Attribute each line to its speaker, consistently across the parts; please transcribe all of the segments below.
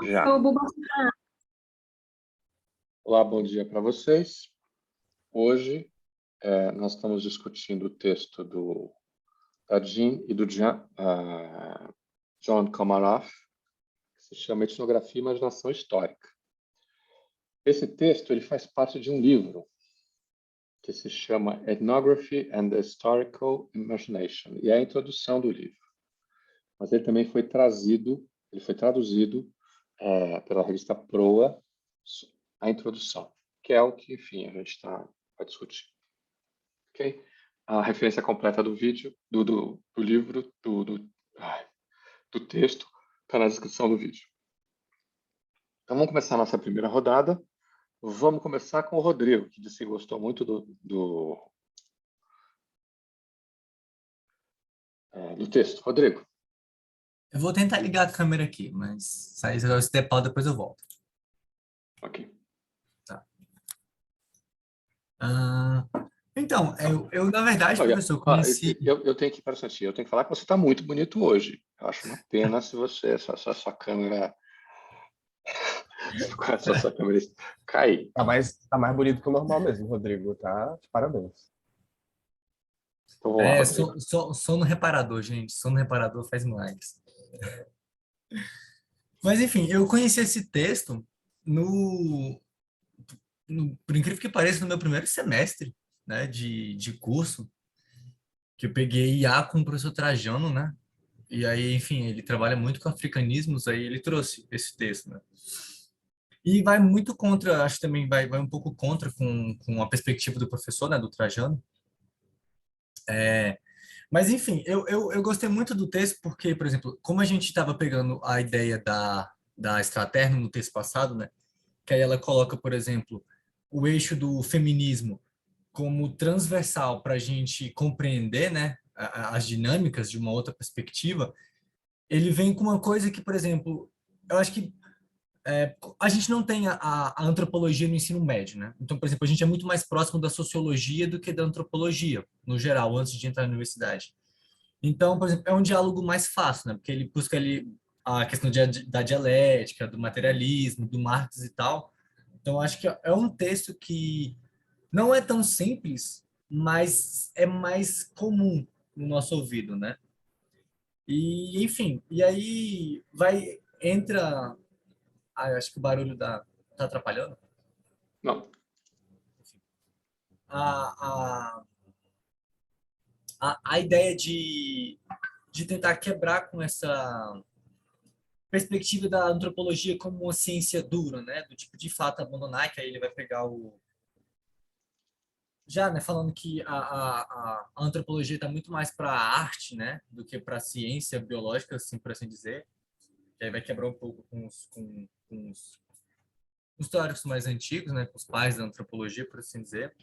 Speaker 1: Já.
Speaker 2: O Buba.
Speaker 1: Olá, bom dia para vocês. Hoje nós estamos discutindo o texto da Jean e do John Kamarath, que se chama Etnografia e Imaginação Histórica. Esse texto ele faz parte de um livro que se chama Ethnography and Historical Imagination, e é a introdução do livro. Mas ele também foi traduzido pela revista Proa, a introdução, que é o que, enfim, a gente vai discutir. Ok? A referência completa do vídeo, do livro, do texto, está na descrição do vídeo. Então, vamos começar a nossa primeira rodada. Vamos começar com o Rodrigo, que disse que gostou muito do texto. Rodrigo.
Speaker 3: Eu vou tentar ligar a câmera aqui, mas se der pau, depois eu volto.
Speaker 1: Ok.
Speaker 3: Tá. Então, eu na verdade, professor, conheci...
Speaker 1: Eu tenho que, para eu tenho que falar que você está muito bonito hoje. Eu acho uma pena se você, sua câmera... sua câmera cair.
Speaker 4: Tá mais bonito que o normal mesmo, Rodrigo, tá? Parabéns.
Speaker 1: Então, vamos lá, Rodrigo.
Speaker 3: Sono reparador, gente. Sono reparador faz milagres. Mas, enfim, eu conheci esse texto por incrível que pareça, no meu primeiro semestre, né, de curso, que eu peguei IA com o professor Trajano, né? E aí, enfim, ele trabalha muito com africanismos, aí ele trouxe esse texto, né? E vai muito contra, acho que também vai um pouco contra com a perspectiva do professor, né, do Trajano. Mas, enfim, eu gostei muito do texto porque, por exemplo, como a gente estava pegando a ideia da Extraterno no texto passado, né, que aí ela coloca, por exemplo, o eixo do feminismo como transversal para a gente compreender, né, as dinâmicas de uma outra perspectiva, ele vem com uma coisa que, por exemplo, eu acho que a gente não tem a antropologia no ensino médio, né? Então, por exemplo, a gente é muito mais próximo da sociologia do que da antropologia, no geral, antes de entrar na universidade. Então, por exemplo, é um diálogo mais fácil, né? Porque ele busca ali a questão da dialética, do materialismo, do Marx e tal. Então, acho que é um texto que não é tão simples, mas é mais comum no nosso ouvido, né? E, enfim, e aí entra... acho que o barulho tá atrapalhando.
Speaker 1: Não.
Speaker 3: A ideia de tentar quebrar com essa perspectiva da antropologia como uma ciência dura, né? Do tipo, de fato, abandonar, que aí ele vai pegar já, né, falando que a antropologia está muito mais para a arte, né, do que para a ciência biológica, assim, por assim dizer. Que aí vai quebrar um pouco com os teóricos mais antigos, né, com os pais da antropologia, por assim dizer.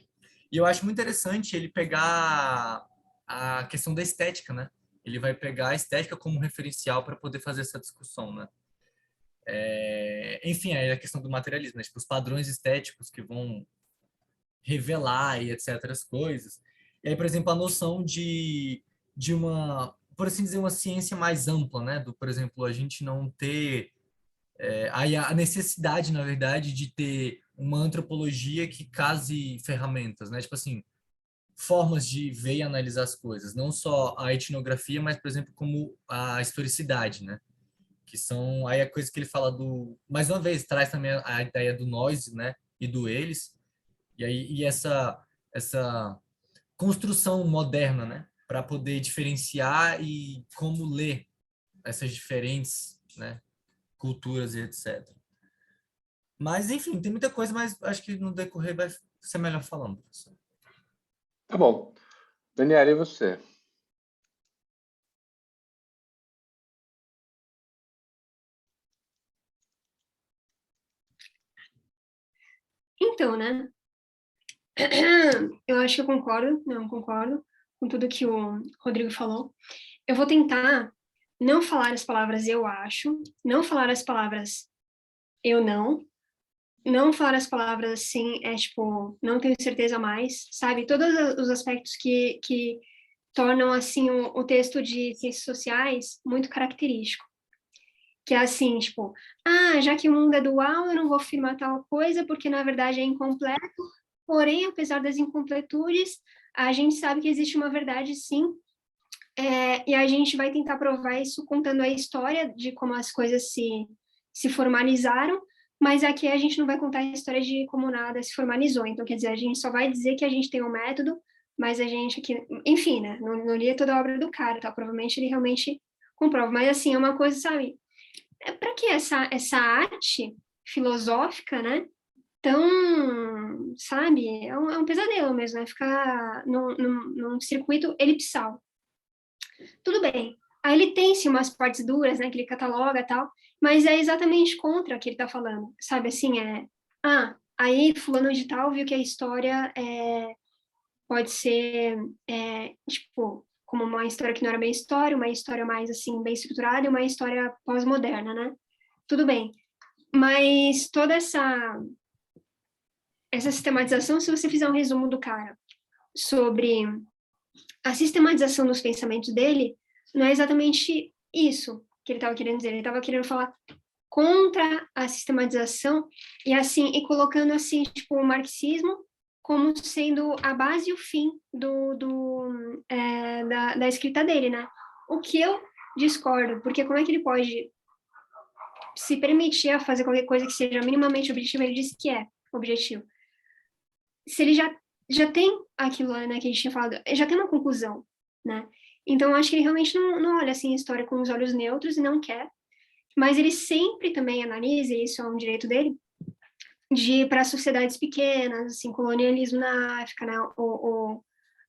Speaker 3: E eu acho muito interessante ele pegar a questão da estética, né? Ele vai pegar a estética como referencial para poder fazer essa discussão, né? Enfim, aí a questão do materialismo, né? Tipo, os padrões estéticos que vão revelar e etc. as coisas. E aí, por exemplo, a noção de uma, por assim dizer, uma ciência mais ampla, né? Por exemplo, a gente não ter aí a necessidade, na verdade, de ter uma antropologia que case ferramentas, né? Tipo assim, formas de ver e analisar as coisas, não só a etnografia, mas, por exemplo, como a historicidade, né? Que são aí a coisa que ele fala mais uma vez, traz também a ideia do nós, né? E do eles, e aí essa construção moderna, né? Para poder diferenciar e como ler essas diferentes, né? Culturas e etc. Mas, enfim, tem muita coisa, mas acho que no decorrer vai ser melhor falando, professor.
Speaker 1: Tá bom. Daniela, e você?
Speaker 2: Então, né? Eu acho que eu concordo, não concordo com tudo que o Rodrigo falou. Eu vou tentar não falar as palavras eu acho, não falar as palavras eu não falar as palavras sim, tipo, não tenho certeza mais, sabe? Todos os aspectos que tornam, assim, o texto de ciências sociais muito característico. que é assim, tipo, já que o mundo é dual, eu não vou afirmar tal coisa, porque na verdade é incompleto, porém, apesar das incompletudes, a gente sabe que existe uma verdade, sim, e a gente vai tentar provar isso contando a história de como as coisas se formalizaram, mas aqui a gente não vai contar a história de como nada se formalizou. Então, quer dizer, a gente só vai dizer que a gente tem um método, mas a gente aqui, enfim, né? Não li toda a obra do cara, tá? Provavelmente ele realmente comprova. Mas, assim, é uma coisa, sabe? Para que essa arte filosófica, né? Tão, sabe? É um pesadelo mesmo, né? Ficar num circuito elipsal. Tudo bem. Aí ele tem, sim, umas partes duras, né, que ele cataloga e tal, mas é exatamente contra o que ele tá falando, sabe, assim, aí fulano de tal viu que a história pode ser, tipo, como uma história que não era bem história, uma história mais, assim, bem estruturada e uma história pós-moderna, né? Tudo bem. Mas toda essa sistematização, se você fizer um resumo do cara sobre a sistematização dos pensamentos dele, não é exatamente isso que ele estava querendo dizer. Ele estava querendo falar contra a sistematização e assim e colocando assim tipo o marxismo como sendo a base e o fim da escrita dele, né? O que eu discordo, porque como é que ele pode se permitir a fazer qualquer coisa que seja minimamente objetivo? Ele disse que é objetivo. Se ele já tem aquilo, né, que a gente tinha falado, já tem uma conclusão, né? Então, acho que ele realmente não olha assim a história com os olhos neutros e não quer, mas ele sempre também analisa, e isso é um direito dele, de ir para sociedades pequenas, assim, colonialismo na África, né?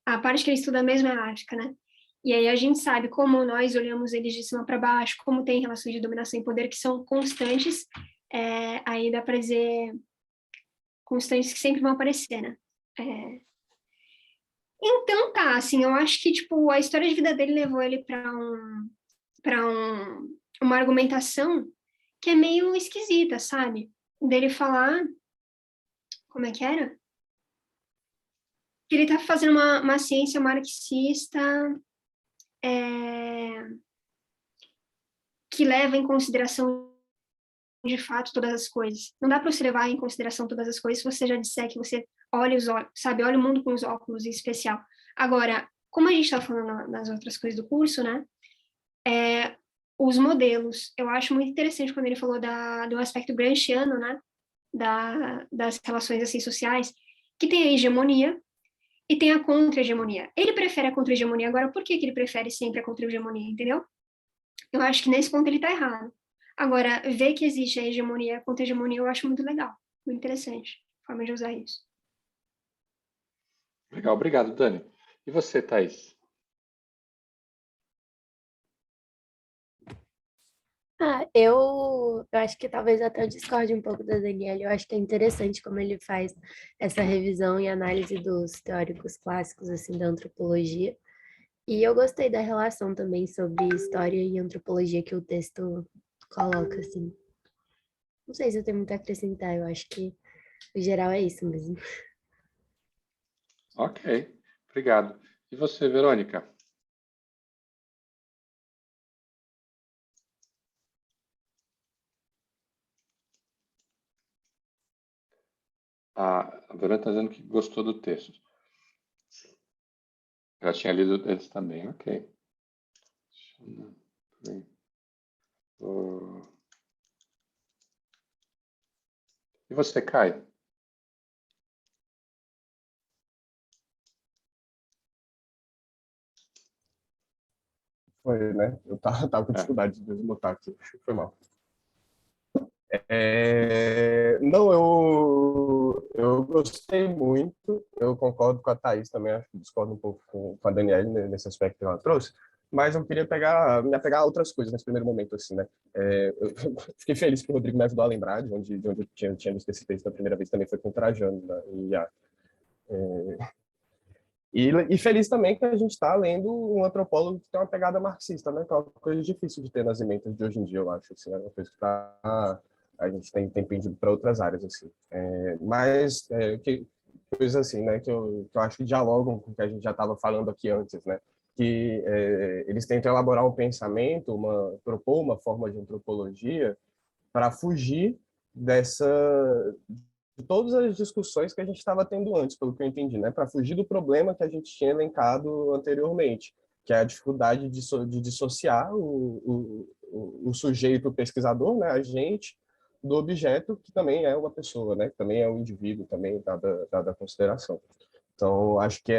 Speaker 2: A parte que ele estuda mesmo é a África, né? E aí a gente sabe como nós olhamos eles de cima para baixo, como tem relações de dominação e poder que são constantes, aí dá para dizer constantes que sempre vão aparecer, né? Então tá, assim, eu acho que tipo a história de vida dele levou ele para uma argumentação que é meio esquisita, sabe? Dele falar, como é que era? Que ele tá fazendo uma ciência marxista que leva em consideração de fato todas as coisas. Não dá para você levar em consideração todas as coisas se você já disser que você olha os olhos, sabe, olha o mundo com os óculos em especial. Agora, como a gente está falando nas outras coisas do curso, né? Os modelos. Eu acho muito interessante quando ele falou do aspecto gramsciano, né? Das relações assim, sociais, que tem a hegemonia e tem a contra-hegemonia. Ele prefere a contra-hegemonia. Agora, por que ele prefere sempre a contra-hegemonia, entendeu? Eu acho que nesse ponto ele está errado. Agora, ver que existe a hegemonia e a contra-hegemonia eu acho muito legal, muito interessante, a forma de usar isso.
Speaker 1: Legal, obrigado, Dani. E você, Thaís?
Speaker 5: Eu acho que talvez até eu discorde um pouco da Daniela. Eu acho que é interessante como ele faz essa revisão e análise dos teóricos clássicos assim da antropologia. E eu gostei da relação também sobre história e antropologia que o texto coloca assim. Não sei se eu tenho muito a acrescentar, eu acho que o geral é isso mesmo.
Speaker 1: Ok, obrigado. E você, Verônica? A Verônica está dizendo que gostou do texto. Já tinha lido antes também, ok. E você, Caio?
Speaker 4: Foi, né? Eu tava com dificuldade de botar aqui. Foi mal. Não, eu gostei muito. Eu concordo com a Thaís também. Acho que discordo um pouco com a Daniela nesse aspecto que ela trouxe. Mas eu queria me apegar a outras coisas nesse primeiro momento, assim, né? Eu fiquei feliz que o Rodrigo me ajudou a lembrar de onde eu tinha visto esse texto da primeira vez. Também foi com o Trajano, né? E feliz também que a gente está lendo um antropólogo que tem uma pegada marxista, né? Que é uma coisa difícil de ter nas ementas de hoje em dia, eu acho. Assim, é uma coisa que a gente tem pendido para outras áreas, assim. Coisas assim, né? Que eu acho que dialogam com o que a gente já estava falando aqui antes, né? que eles tentam elaborar um pensamento, propor uma forma de antropologia para fugir de todas as discussões que a gente estava tendo antes, pelo que eu entendi, né? Para fugir do problema que a gente tinha elencado anteriormente, que é a dificuldade de dissociar o sujeito, o pesquisador, né, a gente, do objeto, que também é uma pessoa, né, que também é um indivíduo, também dada a consideração. Então, acho que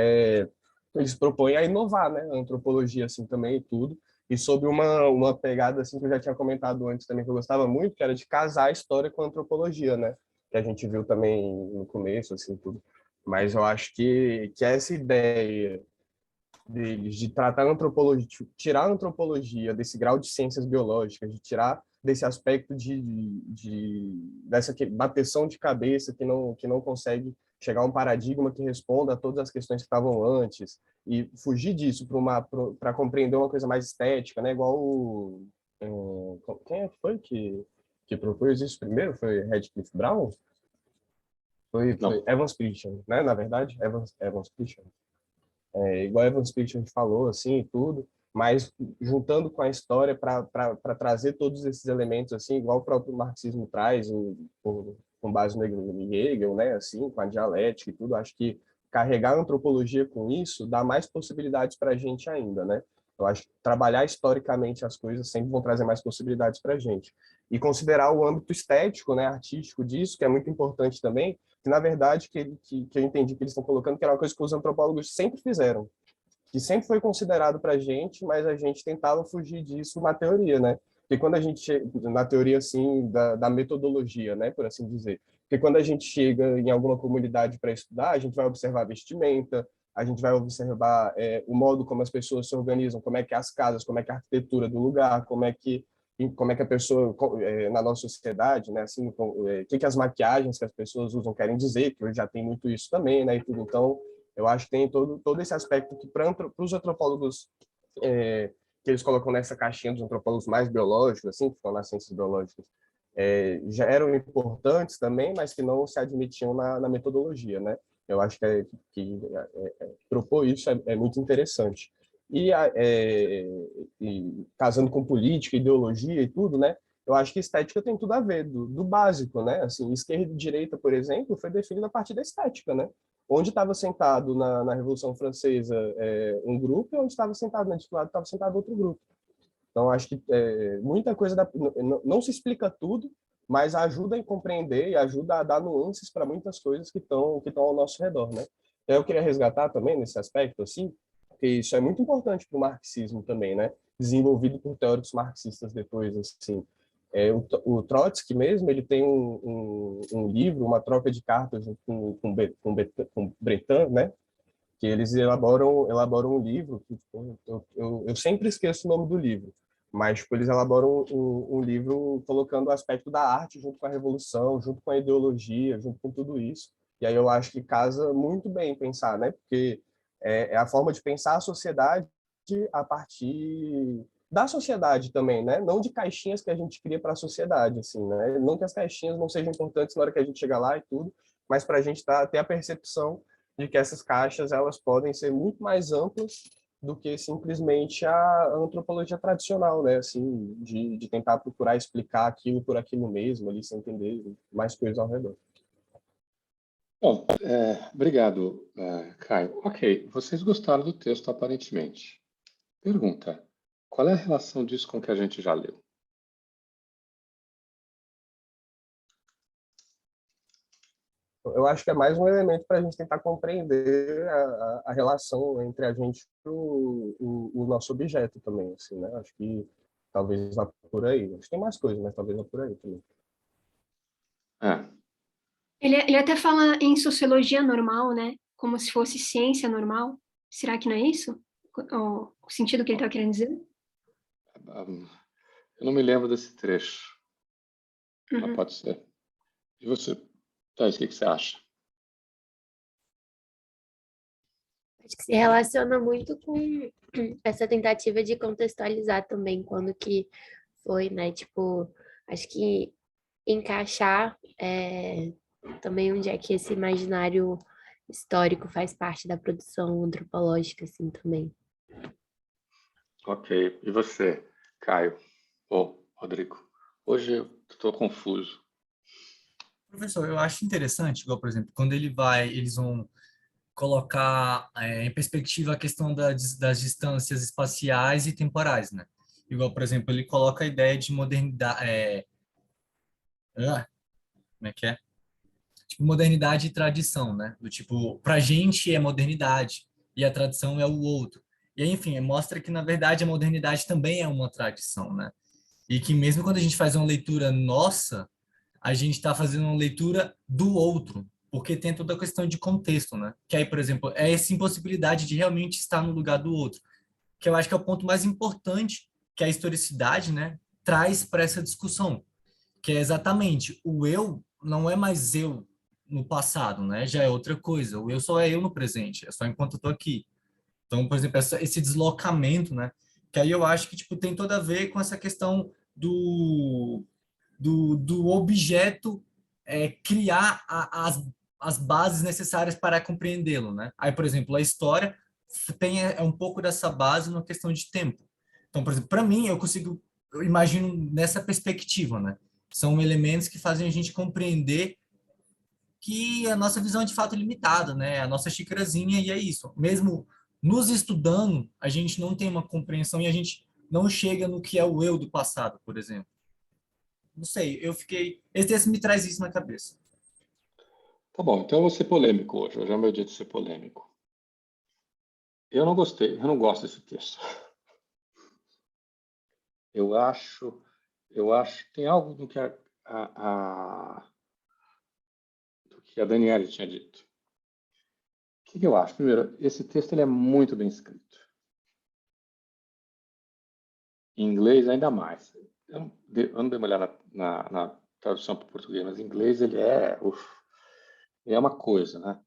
Speaker 4: eles propõem a inovar, né, a antropologia, assim, também e tudo, e sob uma pegada, assim, que eu já tinha comentado antes também, que eu gostava muito, que era de casar a história com a antropologia, né, que a gente viu também no começo, assim, tudo. Mas eu acho que essa ideia deles de tratar a antropologia, tirar a antropologia desse grau de ciências biológicas, de tirar desse aspecto dessa bateção de cabeça que não consegue chegar a um paradigma que responda a todas as questões que estavam antes e fugir disso para compreender uma coisa mais estética, né? Igual quem é que foi que propôs isso primeiro? Foi Radcliffe Brown? Foi
Speaker 1: Não.
Speaker 4: Evans Pritchard, né? Na verdade, Evans Pritchard. Igual a Evans Pritchard falou, assim, e tudo, mas juntando com a história para trazer todos esses elementos, assim, igual o próprio marxismo traz, com base no Hegel, né, assim, com a dialética e tudo, acho que carregar a antropologia com isso dá mais possibilidades para a gente ainda, né? Eu acho que trabalhar historicamente as coisas sempre vão trazer mais possibilidades para a gente. E considerar o âmbito estético, né, artístico disso, que é muito importante também, que na verdade que eu entendi que eles estão colocando, que era uma coisa que os antropólogos sempre fizeram, que sempre foi considerado para a gente, mas a gente tentava fugir disso na teoria, né? Porque quando a gente chega, na teoria assim da metodologia, né, por assim dizer, porque quando a gente chega em alguma comunidade para estudar, a gente vai observar a vestimenta, a gente vai observar o modo como as pessoas se organizam, como é que é as casas, como é que é a arquitetura do lugar, como é que a pessoa na nossa sociedade, né, assim, o que as maquiagens que as pessoas usam querem dizer, que hoje já tem muito isso também, né, e tudo. Então, eu acho que tem todo esse aspecto que para os antropólogos que eles colocam nessa caixinha dos antropólogos mais biológicos, assim, que estão nas ciências biológicas, já eram importantes também, mas que não se admitiam na metodologia, né? Eu acho que propor isso é muito interessante. E casando com política, ideologia e tudo, né? Eu acho que estética tem tudo a ver, do básico, né? Assim, esquerda e direita, por exemplo, foi definida a partir da estética, né? Onde estava sentado na Revolução Francesa um grupo e onde estava sentado na lado estava sentado outro grupo. Então, acho que muita coisa não se explica tudo, mas ajuda a compreender e ajuda a dar nuances para muitas coisas que estão ao nosso redor, né? Eu queria resgatar também nesse aspecto, assim, que isso é muito importante para o marxismo também, né? Desenvolvido por teóricos marxistas depois, assim. O Trotsky mesmo, ele tem um livro, uma troca de cartas com Breton, né? Que eles elaboram um livro, que, tipo, eu sempre esqueço o nome do livro, mas tipo, eles elaboram um livro colocando o aspecto da arte junto com a revolução, junto com a ideologia, junto com tudo isso. E aí eu acho que casa muito bem pensar, né? Porque é a forma de pensar a sociedade a partir da sociedade também, né? Não de caixinhas que a gente cria para a sociedade, assim, né? Não que as caixinhas não sejam importantes na hora que a gente chega lá e tudo, mas para a gente ter a percepção de que essas caixas elas podem ser muito mais amplas do que simplesmente a antropologia tradicional, né? Assim, de tentar procurar explicar aquilo por aquilo mesmo, ali, sem entender mais coisas ao redor.
Speaker 1: Bom, obrigado, Caio. Ok, vocês gostaram do texto, aparentemente. Pergunta: qual é a relação disso com o que a gente já leu?
Speaker 4: Eu acho que é mais um elemento para a gente tentar compreender a relação entre a gente e o nosso objeto também, assim, né? Acho que talvez vá por aí. Acho que tem mais coisas, mas talvez vá por aí também.
Speaker 1: Ah,
Speaker 2: Ele até fala em sociologia normal, né? Como se fosse ciência normal. Será que não é isso? O sentido que ele está querendo dizer?
Speaker 1: eu não me lembro desse trecho, mas
Speaker 2: Uhum.
Speaker 1: pode ser. E você, Thais, o que você acha?
Speaker 5: Acho que se relaciona muito com essa tentativa de contextualizar também quando que foi, né? Tipo, acho que encaixar também onde é que esse imaginário histórico faz parte da produção antropológica, assim, também.
Speaker 1: Ok. E você, Caio? Ou Rodrigo? Hoje eu estou confuso.
Speaker 3: Professor, eu acho interessante, igual, por exemplo, quando eles vão colocar em perspectiva a questão das distâncias espaciais e temporais, né? Igual, por exemplo, ele coloca a ideia de modernidade, como é que é? Tipo, modernidade e tradição, né? Do tipo, pra gente é modernidade e a tradição é o outro. E aí, enfim, mostra que, na verdade, a modernidade também é uma tradição, né? E que mesmo quando a gente faz uma leitura nossa, a gente está fazendo uma leitura do outro, porque tem toda a questão de contexto, né? Que aí, por exemplo, é essa impossibilidade de realmente estar no lugar do outro, que eu acho que é o ponto mais importante que a historicidade, né, traz para essa discussão, que é exatamente o eu não é mais eu no passado, né? Já é outra coisa. O eu só é eu no presente, é só enquanto eu tô aqui. Então, por exemplo, esse deslocamento, né? Que aí eu acho que tipo tem toda a ver com essa questão do objeto criar as bases necessárias para compreendê-lo, né? Aí, por exemplo, a história tem um pouco dessa base na questão de tempo. Então, por exemplo, para mim, eu imagino nessa perspectiva, né? São elementos que fazem a gente compreender que a nossa visão é de fato limitada, né? A nossa xicrazinha e é isso. Mesmo nos estudando, a gente não tem uma compreensão e a gente não chega no que é o eu do passado, por exemplo. Não sei, eu fiquei. Esse texto me traz isso na cabeça.
Speaker 1: Tá bom, então eu vou ser polêmico hoje. Hoje é o meu dia de ser polêmico. Eu não gostei, eu não gosto desse texto. Eu acho, eu acho que tem algo do que a Daniela tinha dito. O que eu acho? Primeiro, esse texto ele é muito bem escrito. Em inglês, ainda mais. Eu não dei uma olhada na tradução para o português, mas em inglês ele é uma coisa, né?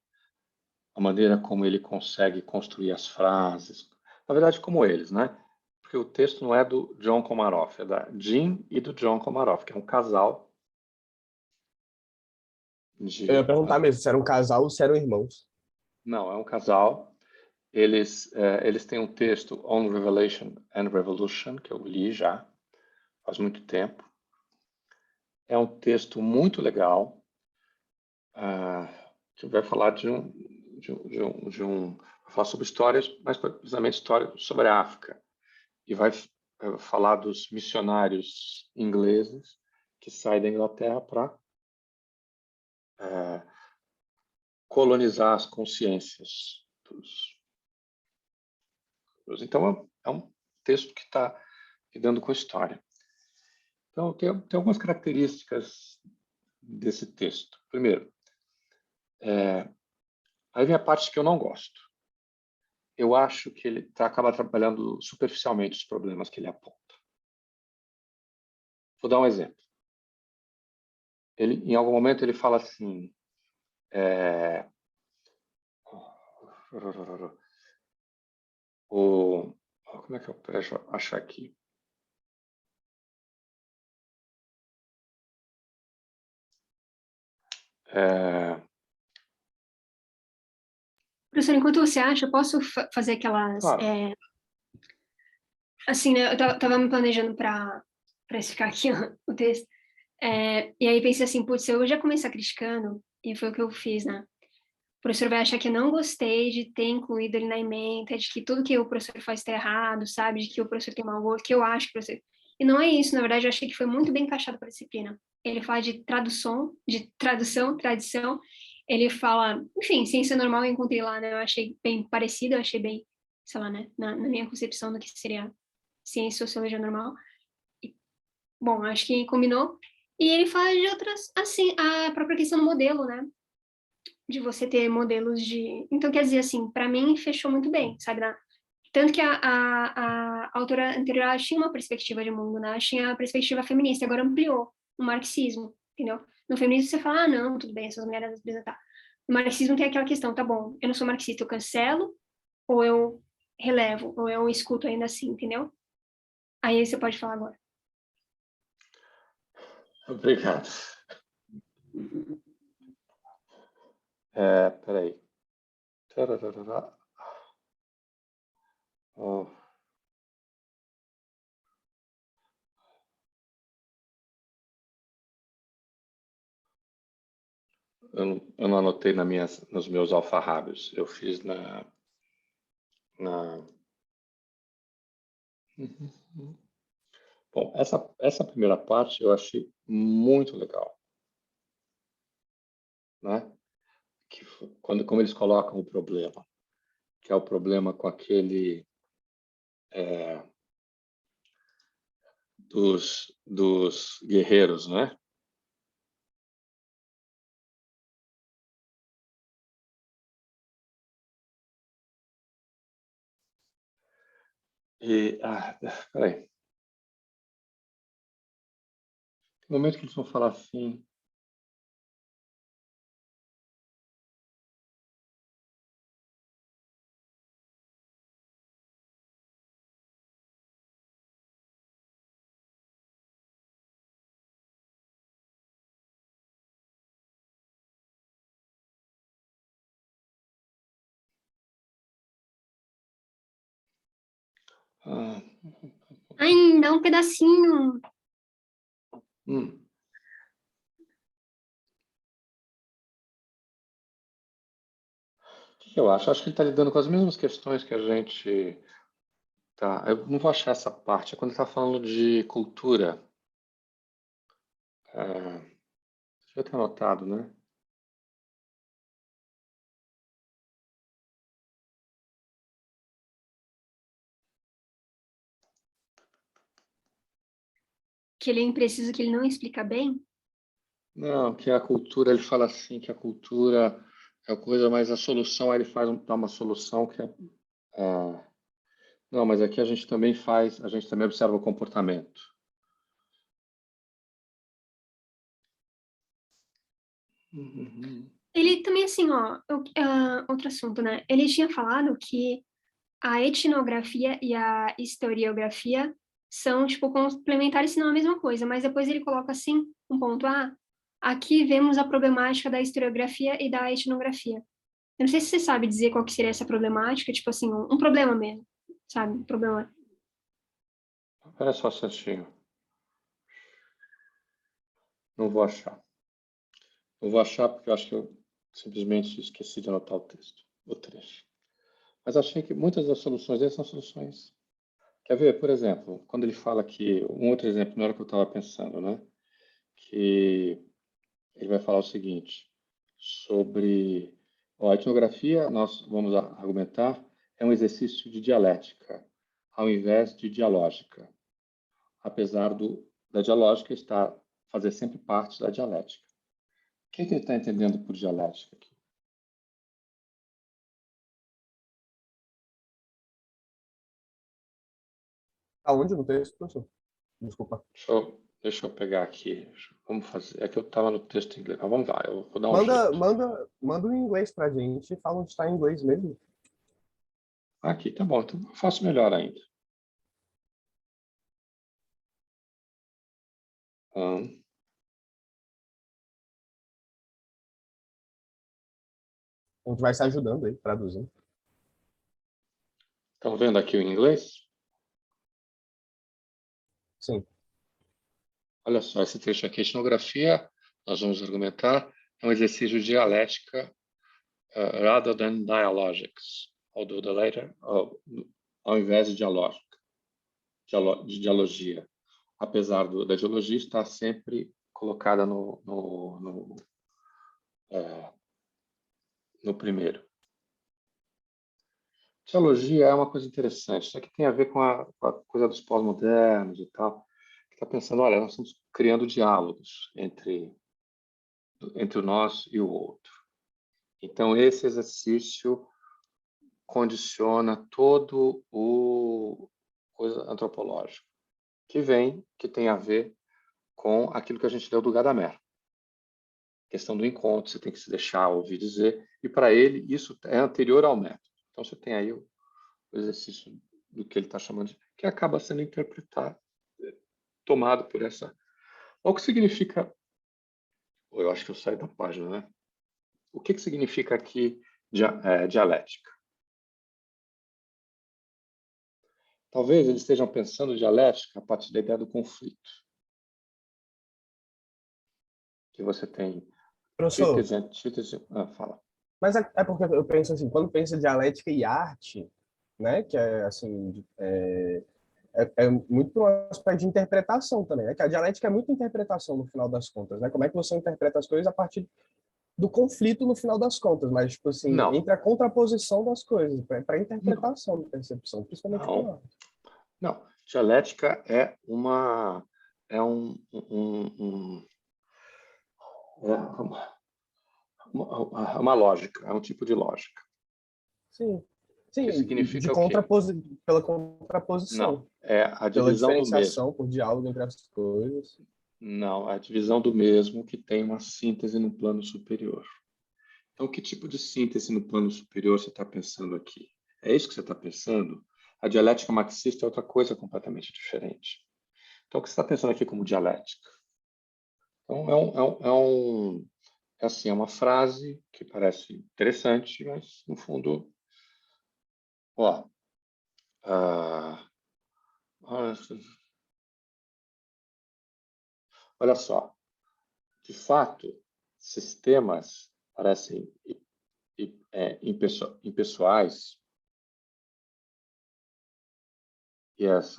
Speaker 1: A maneira como ele consegue construir as frases. Na verdade, como eles, né? Porque o texto não é do John Komaroff, é da Jean e do John Komaroff, que é um casal
Speaker 4: Eu ia
Speaker 1: de...
Speaker 4: perguntar mesmo se era um casal ou se eram irmãos.
Speaker 1: Não, é um casal. Eles têm um texto On Revelation and Revolution, que eu li já faz muito tempo. É um texto muito legal, que vai falar vai falar sobre histórias, mas precisamente histórias sobre a África. E vai falar dos missionários ingleses que saem da Inglaterra para colonizar as consciências Então, é um texto que está lidando com a história. Então, tem algumas características desse texto. Primeiro, aí vem a parte que eu não gosto. Eu acho que ele acaba trabalhando superficialmente os problemas que ele aponta. Vou dar um exemplo. Em algum momento, ele fala assim... como é que eu posso achar aqui? É,
Speaker 2: Professor, enquanto você acha, eu posso fazer aquelas...
Speaker 1: claro.
Speaker 2: assim, né, eu tava me planejando para explicar aqui ó, o texto. E aí pensei assim, putz, se eu já começar criticando, e foi o que eu fiz, né? O professor vai achar que eu não gostei de ter incluído ele na ementa, de que tudo que o professor faz está errado, sabe? De que o professor tem mau gosto, que eu acho que o professor... E não é isso, na verdade, eu achei que foi muito bem encaixado para a disciplina. Ele fala de tradução, tradição, ele fala, enfim, ciência normal eu encontrei lá, né? Eu achei bem parecido, eu achei bem, sei lá, né? Na minha concepção do que seria ciência e sociologia normal. Bom, acho que combinou. E ele fala de outras, assim, a própria questão do modelo, né? De você ter modelos de... Então, quer dizer, assim, para mim fechou muito bem, sabe? Tanto que a autora anterior ela tinha uma perspectiva de mundo, né? Ela tinha a perspectiva feminista, agora ampliou o marxismo, entendeu? No feminismo você fala, ah, não, tudo bem, essas mulheres tá. No marxismo tem aquela questão, tá bom, eu não sou marxista, eu cancelo, ou eu relevo, ou eu escuto ainda assim, entendeu? Aí você pode falar agora.
Speaker 1: Obrigado. Peraí. Tararara. Oh. eu não anotei nos meus alfarrábios. Eu fiz na... Bom, essa primeira parte eu achei muito legal, né? Como eles colocam o problema, que é o problema com aquele dos guerreiros, né? Peraí. No momento que eles vão falar assim, ah,
Speaker 2: Ai, dá um pedacinho.
Speaker 1: hum. O que eu acho? Acho que ele está lidando com as mesmas questões que a gente tá. Eu não vou achar essa parte. É quando ele está falando de cultura. Deixa eu ter anotado, né?
Speaker 2: Que ele é impreciso, que ele não explica bem.
Speaker 1: Não, que a cultura, ele fala assim, que a cultura é a coisa, mas a solução, aí ele dá uma solução que é, não, mas aqui a gente também faz, a gente também observa o comportamento. Uhum.
Speaker 2: Ele também, assim, ó, outro assunto, né? Ele tinha falado que a etnografia e a historiografia são, tipo, complementares, se não a mesma coisa, mas depois ele coloca, assim, um ponto, aqui vemos a problemática da historiografia e da etnografia. Eu não sei se você sabe dizer qual que seria essa problemática, tipo assim, um problema mesmo, sabe? Um problema.
Speaker 1: Olha só, certinho. Não vou achar. Não vou achar porque eu acho que eu simplesmente esqueci de anotar o trecho. Mas achei que muitas das soluções dessas são soluções. Quer ver, por exemplo, quando ele fala que, um outro exemplo, na hora que eu estava pensando, né? Que ele vai falar o seguinte, sobre a etnografia, nós vamos argumentar, é um exercício de dialética, ao invés de dialógica, apesar da dialógica fazer sempre parte da dialética. O que ele está entendendo por dialética aqui?
Speaker 4: Aonde no texto, professor? Desculpa.
Speaker 1: Deixa eu pegar aqui. Vamos fazer. É que eu estava no texto em inglês. Mas vamos lá, eu vou dar um
Speaker 4: Manda,
Speaker 1: jeito.
Speaker 4: manda um inglês pra gente e fala onde está em inglês mesmo.
Speaker 1: Aqui, tá bom. Então eu faço melhor ainda. Um,
Speaker 4: A gente vai se ajudando aí, traduzindo.
Speaker 1: Estão vendo aqui o inglês?
Speaker 4: Sim.
Speaker 1: Olha só, esse trecho aqui, etnografia, nós vamos argumentar, é um exercício de dialética rather than dialogics, although the latter, ao invés de dialógica, de dialogia, apesar da dialogia estar sempre colocada no primeiro. Dialogia é uma coisa interessante, isso aqui tem a ver com a coisa dos pós-modernos e tal, que está pensando, olha, nós estamos criando diálogos entre o nós e o outro. Então, esse exercício condiciona todo o coisa antropológico, que tem a ver com aquilo que a gente leu do Gadamer. Questão do encontro, você tem que se deixar ouvir dizer, e para ele isso é anterior ao método. Então, você tem aí o exercício do que ele está chamando de, que acaba sendo interpretado, tomado por essa. O que significa, eu acho que eu saí da página, né? O que significa aqui dialética? Talvez eles estejam pensando dialética a partir da ideia do conflito. Que você tem
Speaker 4: Professor,
Speaker 1: Fala.
Speaker 4: mas é porque eu penso assim, quando penso em dialética e arte, né, que é assim, é muito para um aspecto de interpretação também, né? Que a dialética é muita interpretação no final das contas, né? Como é que você interpreta as coisas a partir do conflito no final das contas, mas tipo assim,
Speaker 1: Não,
Speaker 4: entre a contraposição das coisas, para
Speaker 1: não,
Speaker 4: interpretação da percepção, principalmente com a
Speaker 1: não,
Speaker 4: arte.
Speaker 1: não. Dialética é uma, é uma lógica, é um tipo de lógica.
Speaker 4: Sim,
Speaker 1: Que
Speaker 4: sim,
Speaker 1: significa o quê?
Speaker 4: pela
Speaker 1: Não,
Speaker 4: contraposição,
Speaker 1: é a
Speaker 4: pela
Speaker 1: divisão do mesmo.
Speaker 4: diferenciação, por diálogo entre as coisas.
Speaker 1: Não, é a divisão do mesmo que tem uma síntese no plano superior. Então, que tipo de síntese no plano superior você está pensando aqui? É isso que você está pensando? A dialética marxista é outra coisa completamente diferente. Então, o que você está pensando aqui como dialética? Então, é uma frase que parece interessante, mas, no fundo, ó, ah, olha só, de fato, sistemas parecem impessoais e as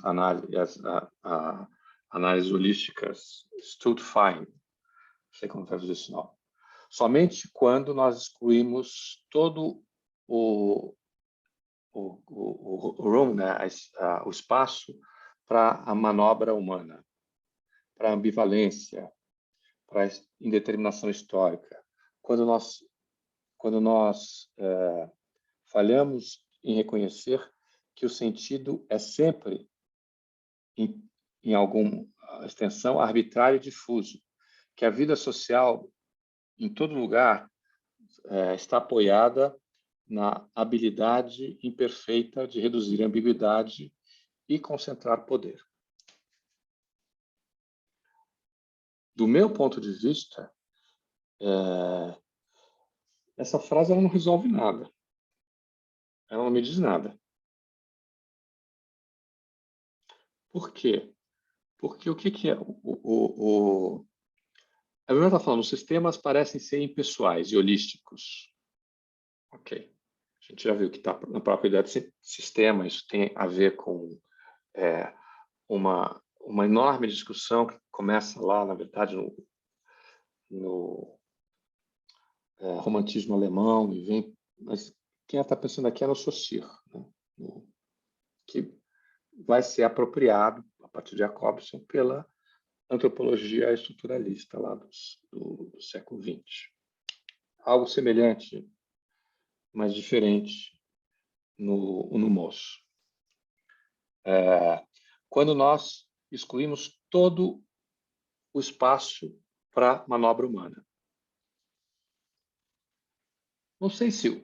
Speaker 1: análises holísticas stultifying, não sei como traduzir isso não. Somente quando nós excluímos todo o room, né, o espaço para a manobra humana, para a ambivalência, para a indeterminação histórica. Quando nós falhamos em reconhecer que o sentido é sempre, em alguma extensão, arbitrário e difuso, que a vida social, em todo lugar, está apoiada na habilidade imperfeita de reduzir a ambiguidade e concentrar poder. Do meu ponto de vista, essa frase ela não resolve nada. Ela não me diz nada. Por quê? Porque o que é? A Bíblia está falando, os sistemas parecem ser impessoais e holísticos. Ok. A gente já viu que está na própria ideia de sistema, isso tem a ver com uma enorme discussão que começa lá, na verdade, no romantismo alemão, e vem, mas quem está pensando aqui é no Saussure, né? Que vai ser apropriado, a partir de Jacobson, pela antropologia estruturalista lá do século XX. Algo semelhante, mas diferente no Moço. Quando nós excluímos todo o espaço para manobra humana. Não sei se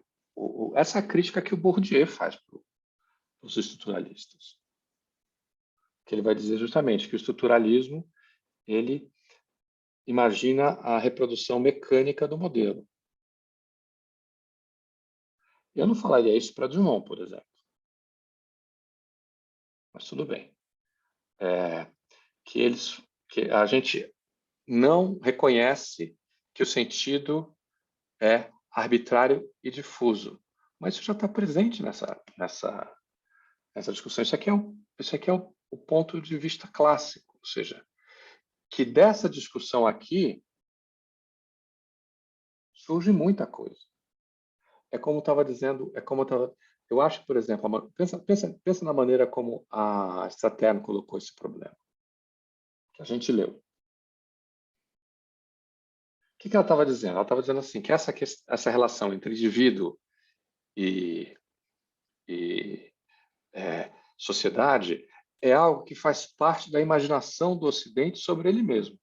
Speaker 1: essa é a crítica que o Bourdieu faz para os estruturalistas. Que ele vai dizer justamente que o estruturalismo ele imagina a reprodução mecânica do modelo. Eu não falaria isso para Drummond, por exemplo. Mas tudo bem. Que a gente não reconhece que o sentido é arbitrário e difuso. Mas isso já está presente nessa discussão. Isso aqui é o ponto de vista clássico. Ou seja, que dessa discussão aqui surge muita coisa. É como eu estava dizendo, eu acho, por exemplo, pensa na maneira como a Straterno colocou esse problema, que a gente leu. O que ela estava dizendo? Ela estava dizendo assim, que essa relação entre indivíduo e sociedade é algo que faz parte da imaginação do Ocidente sobre ele mesmo,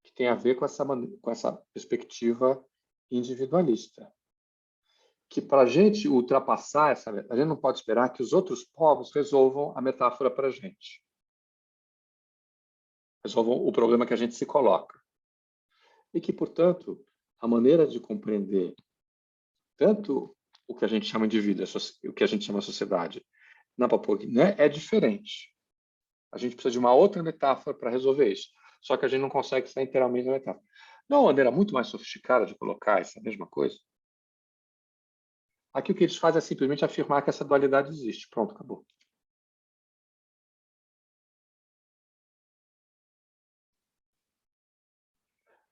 Speaker 1: que tem a ver com essa perspectiva individualista. Que para a gente ultrapassar a gente não pode esperar que os outros povos resolvam a metáfora para a gente. Resolvam o problema que a gente se coloca. E que, portanto, a maneira de compreender tanto o que a gente chama de vida, o que a gente chama de sociedade, na Papua Guiné é diferente. A gente precisa de uma outra metáfora para resolver isso. Só que a gente não consegue estar inteiramente na metáfora. Não é uma maneira muito mais sofisticada de colocar essa mesma coisa? Aqui o que eles fazem é simplesmente afirmar que essa dualidade existe. Pronto, acabou.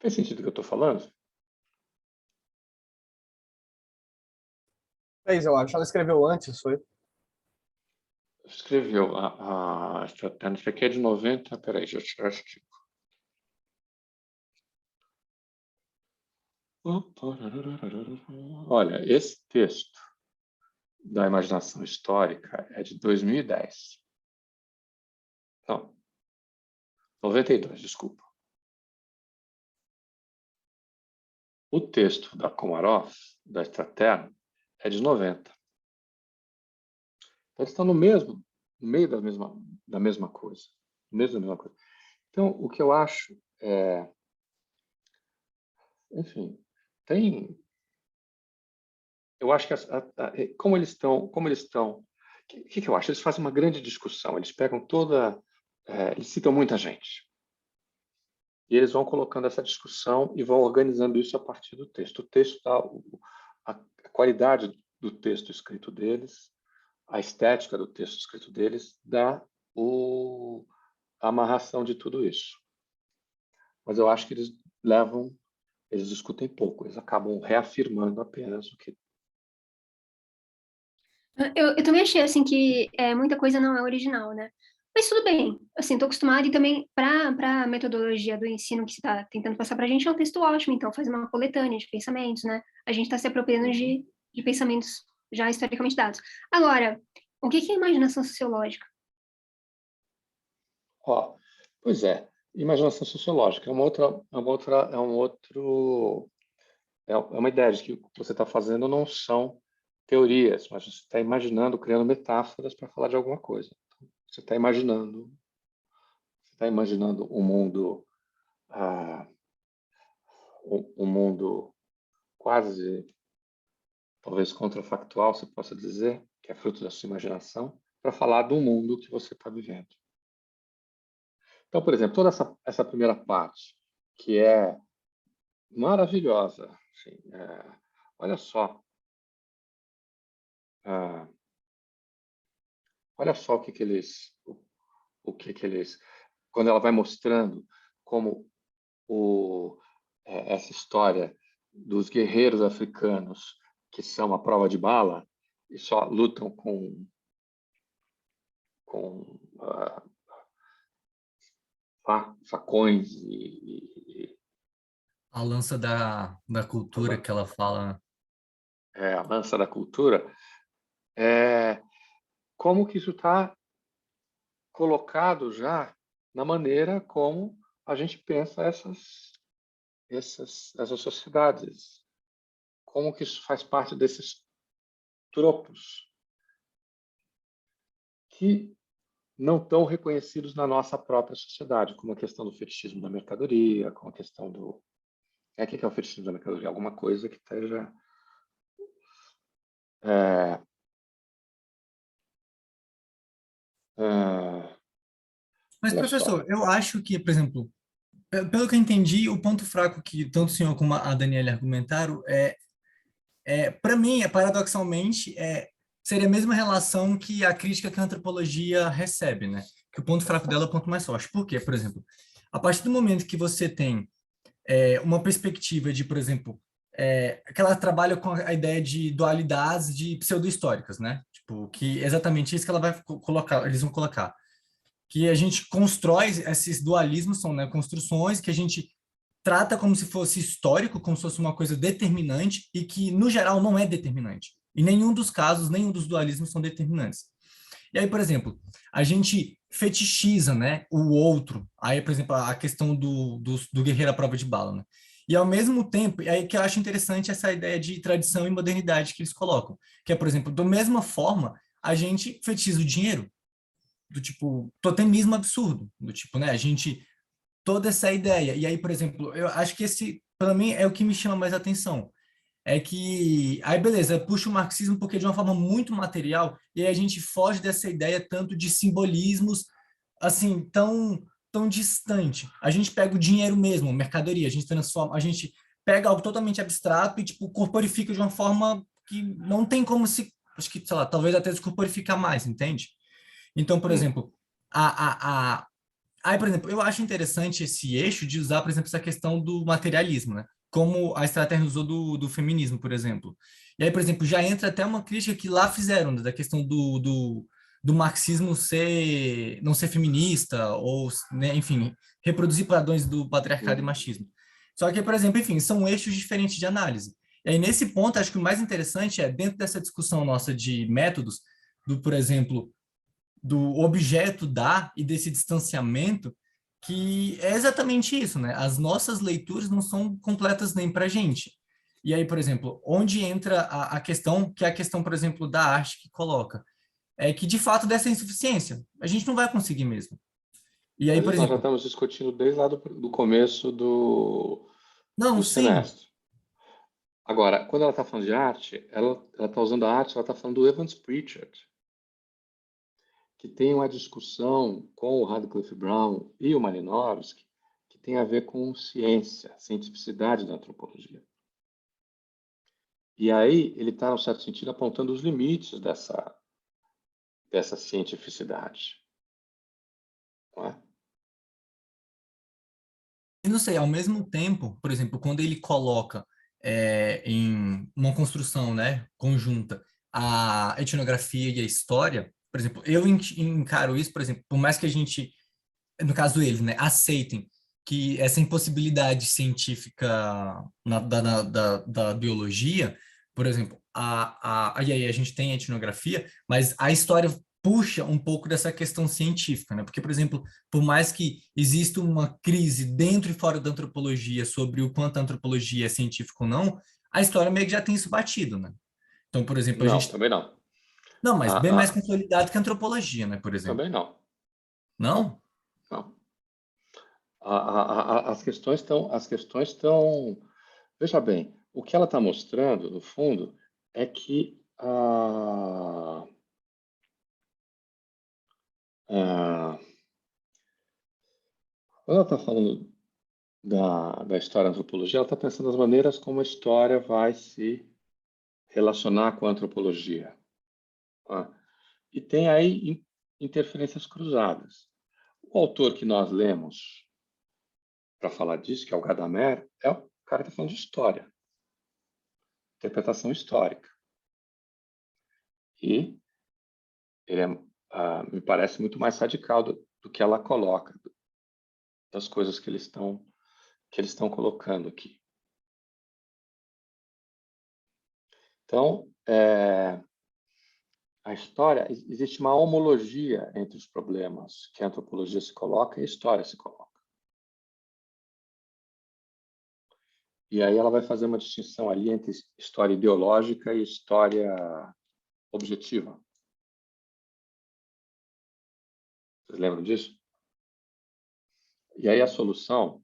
Speaker 1: Fez sentido o que eu estou falando?
Speaker 4: Eu acho. Ela escreveu antes, foi?
Speaker 1: Escreveu a estratégia. Isso aqui é de 90. Peraí, deixa eu tirar isso aqui. Olha, esse texto da imaginação histórica é de 2010. Não, 92, desculpa. O texto da Komarov, da Estratégia, é de 90. Então, eles estão no meio da mesma coisa. No meio da mesma coisa. Então, o que eu acho é... Enfim, eu acho que como eles estão... O que eu acho? Eles fazem uma grande discussão. Eles pegam eles citam muita gente. E eles vão colocando essa discussão e vão organizando isso a partir do texto. O texto dá a qualidade do texto escrito deles, a estética do texto escrito deles, dá a amarração de tudo isso. Mas eu acho que eles discutem pouco, eles acabam reafirmando apenas o que...
Speaker 2: Eu também achei, assim, que muita coisa não é original, né? Mas tudo bem, assim, estou acostumada e também para a metodologia do ensino que você está tentando passar para a gente é um texto ótimo, então faz uma coletânea de pensamentos, né? A gente está se apropriando de pensamentos já historicamente dados. Agora, o que é imaginação sociológica?
Speaker 1: Pois é, imaginação sociológica é uma ideia de que o que você está fazendo não são teorias, mas você está imaginando, criando metáforas para falar de alguma coisa. Você está imaginando um mundo, um mundo quase, talvez contrafactual, se possa dizer, que é fruto da sua imaginação, para falar do mundo que você está vivendo. Então, por exemplo, toda essa primeira parte, que é maravilhosa, assim, olha só, olha só o que eles, quando ela vai mostrando como essa história dos guerreiros africanos que são a prova de bala e só lutam com facões
Speaker 3: A lança da cultura que ela fala.
Speaker 1: A lança da cultura. Como que isso está colocado já na maneira como a gente pensa essas sociedades. Como que isso faz parte desses tropos que não estão reconhecidos na nossa própria sociedade, como a questão do fetichismo da mercadoria, como a questão do... O que é o fetichismo da mercadoria? Alguma coisa que esteja...
Speaker 3: Mas, professor, eu acho que, por exemplo, pelo que eu entendi, o ponto fraco que tanto o senhor como a Daniela argumentaram para mim, paradoxalmente, seria a mesma relação que a crítica que a antropologia recebe, né? Que o ponto fraco dela é o ponto mais forte. Por quê? Por exemplo, a partir do momento que você tem uma perspectiva de, por exemplo, que ela trabalha com a ideia de dualidades de pseudo-históricas, né? Tipo, que é exatamente isso que ela vai colocar, eles vão colocar. Que a gente constrói, esses dualismos são, né, construções que a gente trata como se fosse histórico, como se fosse uma coisa determinante e que, no geral, não é determinante. Em nenhum dos casos, nenhum dos dualismos são determinantes. E aí, por exemplo, a gente fetichiza, né, o outro. Aí, por exemplo, a questão do guerreiro à prova de bala, né? E ao mesmo tempo, e aí que eu acho interessante essa ideia de tradição e modernidade que eles colocam, que é, por exemplo, da mesma forma, a gente fetichiza o dinheiro, do tipo, totemismo absurdo, do tipo, né, a gente, toda essa ideia. E aí, por exemplo, eu acho que esse, para mim, é o que me chama mais atenção. É que, aí beleza, puxa o marxismo porque de uma forma muito material, e aí a gente foge dessa ideia tanto de simbolismos, assim, tão tão distante. A gente pega o dinheiro mesmo, mercadoria, a gente transforma, a gente pega algo totalmente abstrato e, tipo, corporifica de uma forma que não tem como se, acho que, sei lá, talvez até se corporificar mais, entende? Então, por exemplo, aí, por exemplo, eu acho interessante esse eixo de usar, por exemplo, essa questão do materialismo, né? Como a estratégia usou do feminismo, por exemplo. E aí, por exemplo, já entra até uma crítica que lá fizeram, né, da questão do marxismo não ser feminista, ou, né, enfim, reproduzir padrões do patriarcado e machismo. Só que, por exemplo, enfim, são eixos diferentes de análise. E aí, nesse ponto, acho que o mais interessante é, dentro dessa discussão nossa de métodos, por exemplo, do objeto da e desse distanciamento, que é exatamente isso, né? As nossas leituras não são completas nem para a gente. E aí, por exemplo, onde entra a questão, que é a questão, por exemplo, da arte que coloca, é que, de fato, dessa insuficiência, a gente não vai conseguir mesmo. E aí,
Speaker 1: Mas
Speaker 3: por
Speaker 1: isso nós já
Speaker 3: exemplo,
Speaker 1: estamos discutindo desde lá do começo
Speaker 3: não,
Speaker 1: do
Speaker 3: sim,
Speaker 1: semestre. Agora, quando ela está falando de arte, ela está usando a arte, ela está falando do Evans Pritchard, que tem uma discussão com o Radcliffe Brown e o Malinowski, que tem a ver com ciência, cientificidade da antropologia. E aí ele está, em certo sentido, apontando os limites dessa cientificidade. Não é?
Speaker 3: eu não sei, ao mesmo tempo, por exemplo, quando ele coloca em uma construção, né, conjunta a etnografia e a história, por exemplo, eu encaro isso, por exemplo, por mais que a gente, no caso eles, né, aceitem que essa impossibilidade científica da biologia, por exemplo, e aí a gente tem a etnografia, mas a história puxa um pouco dessa questão científica, né? Porque, por exemplo, por mais que exista uma crise dentro e fora da antropologia sobre o quanto a antropologia é científica ou não, a história meio que já tem isso batido, né? Então, por exemplo, a
Speaker 1: Não,
Speaker 3: gente...
Speaker 1: também não.
Speaker 3: Não, mas bem mais
Speaker 1: A, a,
Speaker 3: consolidado que a antropologia, né, por exemplo.
Speaker 1: também não. Não,
Speaker 3: Não?
Speaker 1: não. As questões estão. Veja bem, o que ela está mostrando, no fundo, é que quando ela está falando da história da antropologia, ela está pensando nas maneiras como a história vai se relacionar com a antropologia. Tá? E tem aí interferências cruzadas. O autor que nós lemos para falar disso, que é o Gadamer, é o cara que está falando de história, interpretação histórica. E ele me parece muito mais radical do que ela coloca, das coisas que eles estão colocando aqui. Então, a história, existe uma homologia entre os problemas que a antropologia se coloca e a história se coloca. E aí ela vai fazer uma distinção ali entre história ideológica e história objetiva. Vocês lembram disso? E aí a solução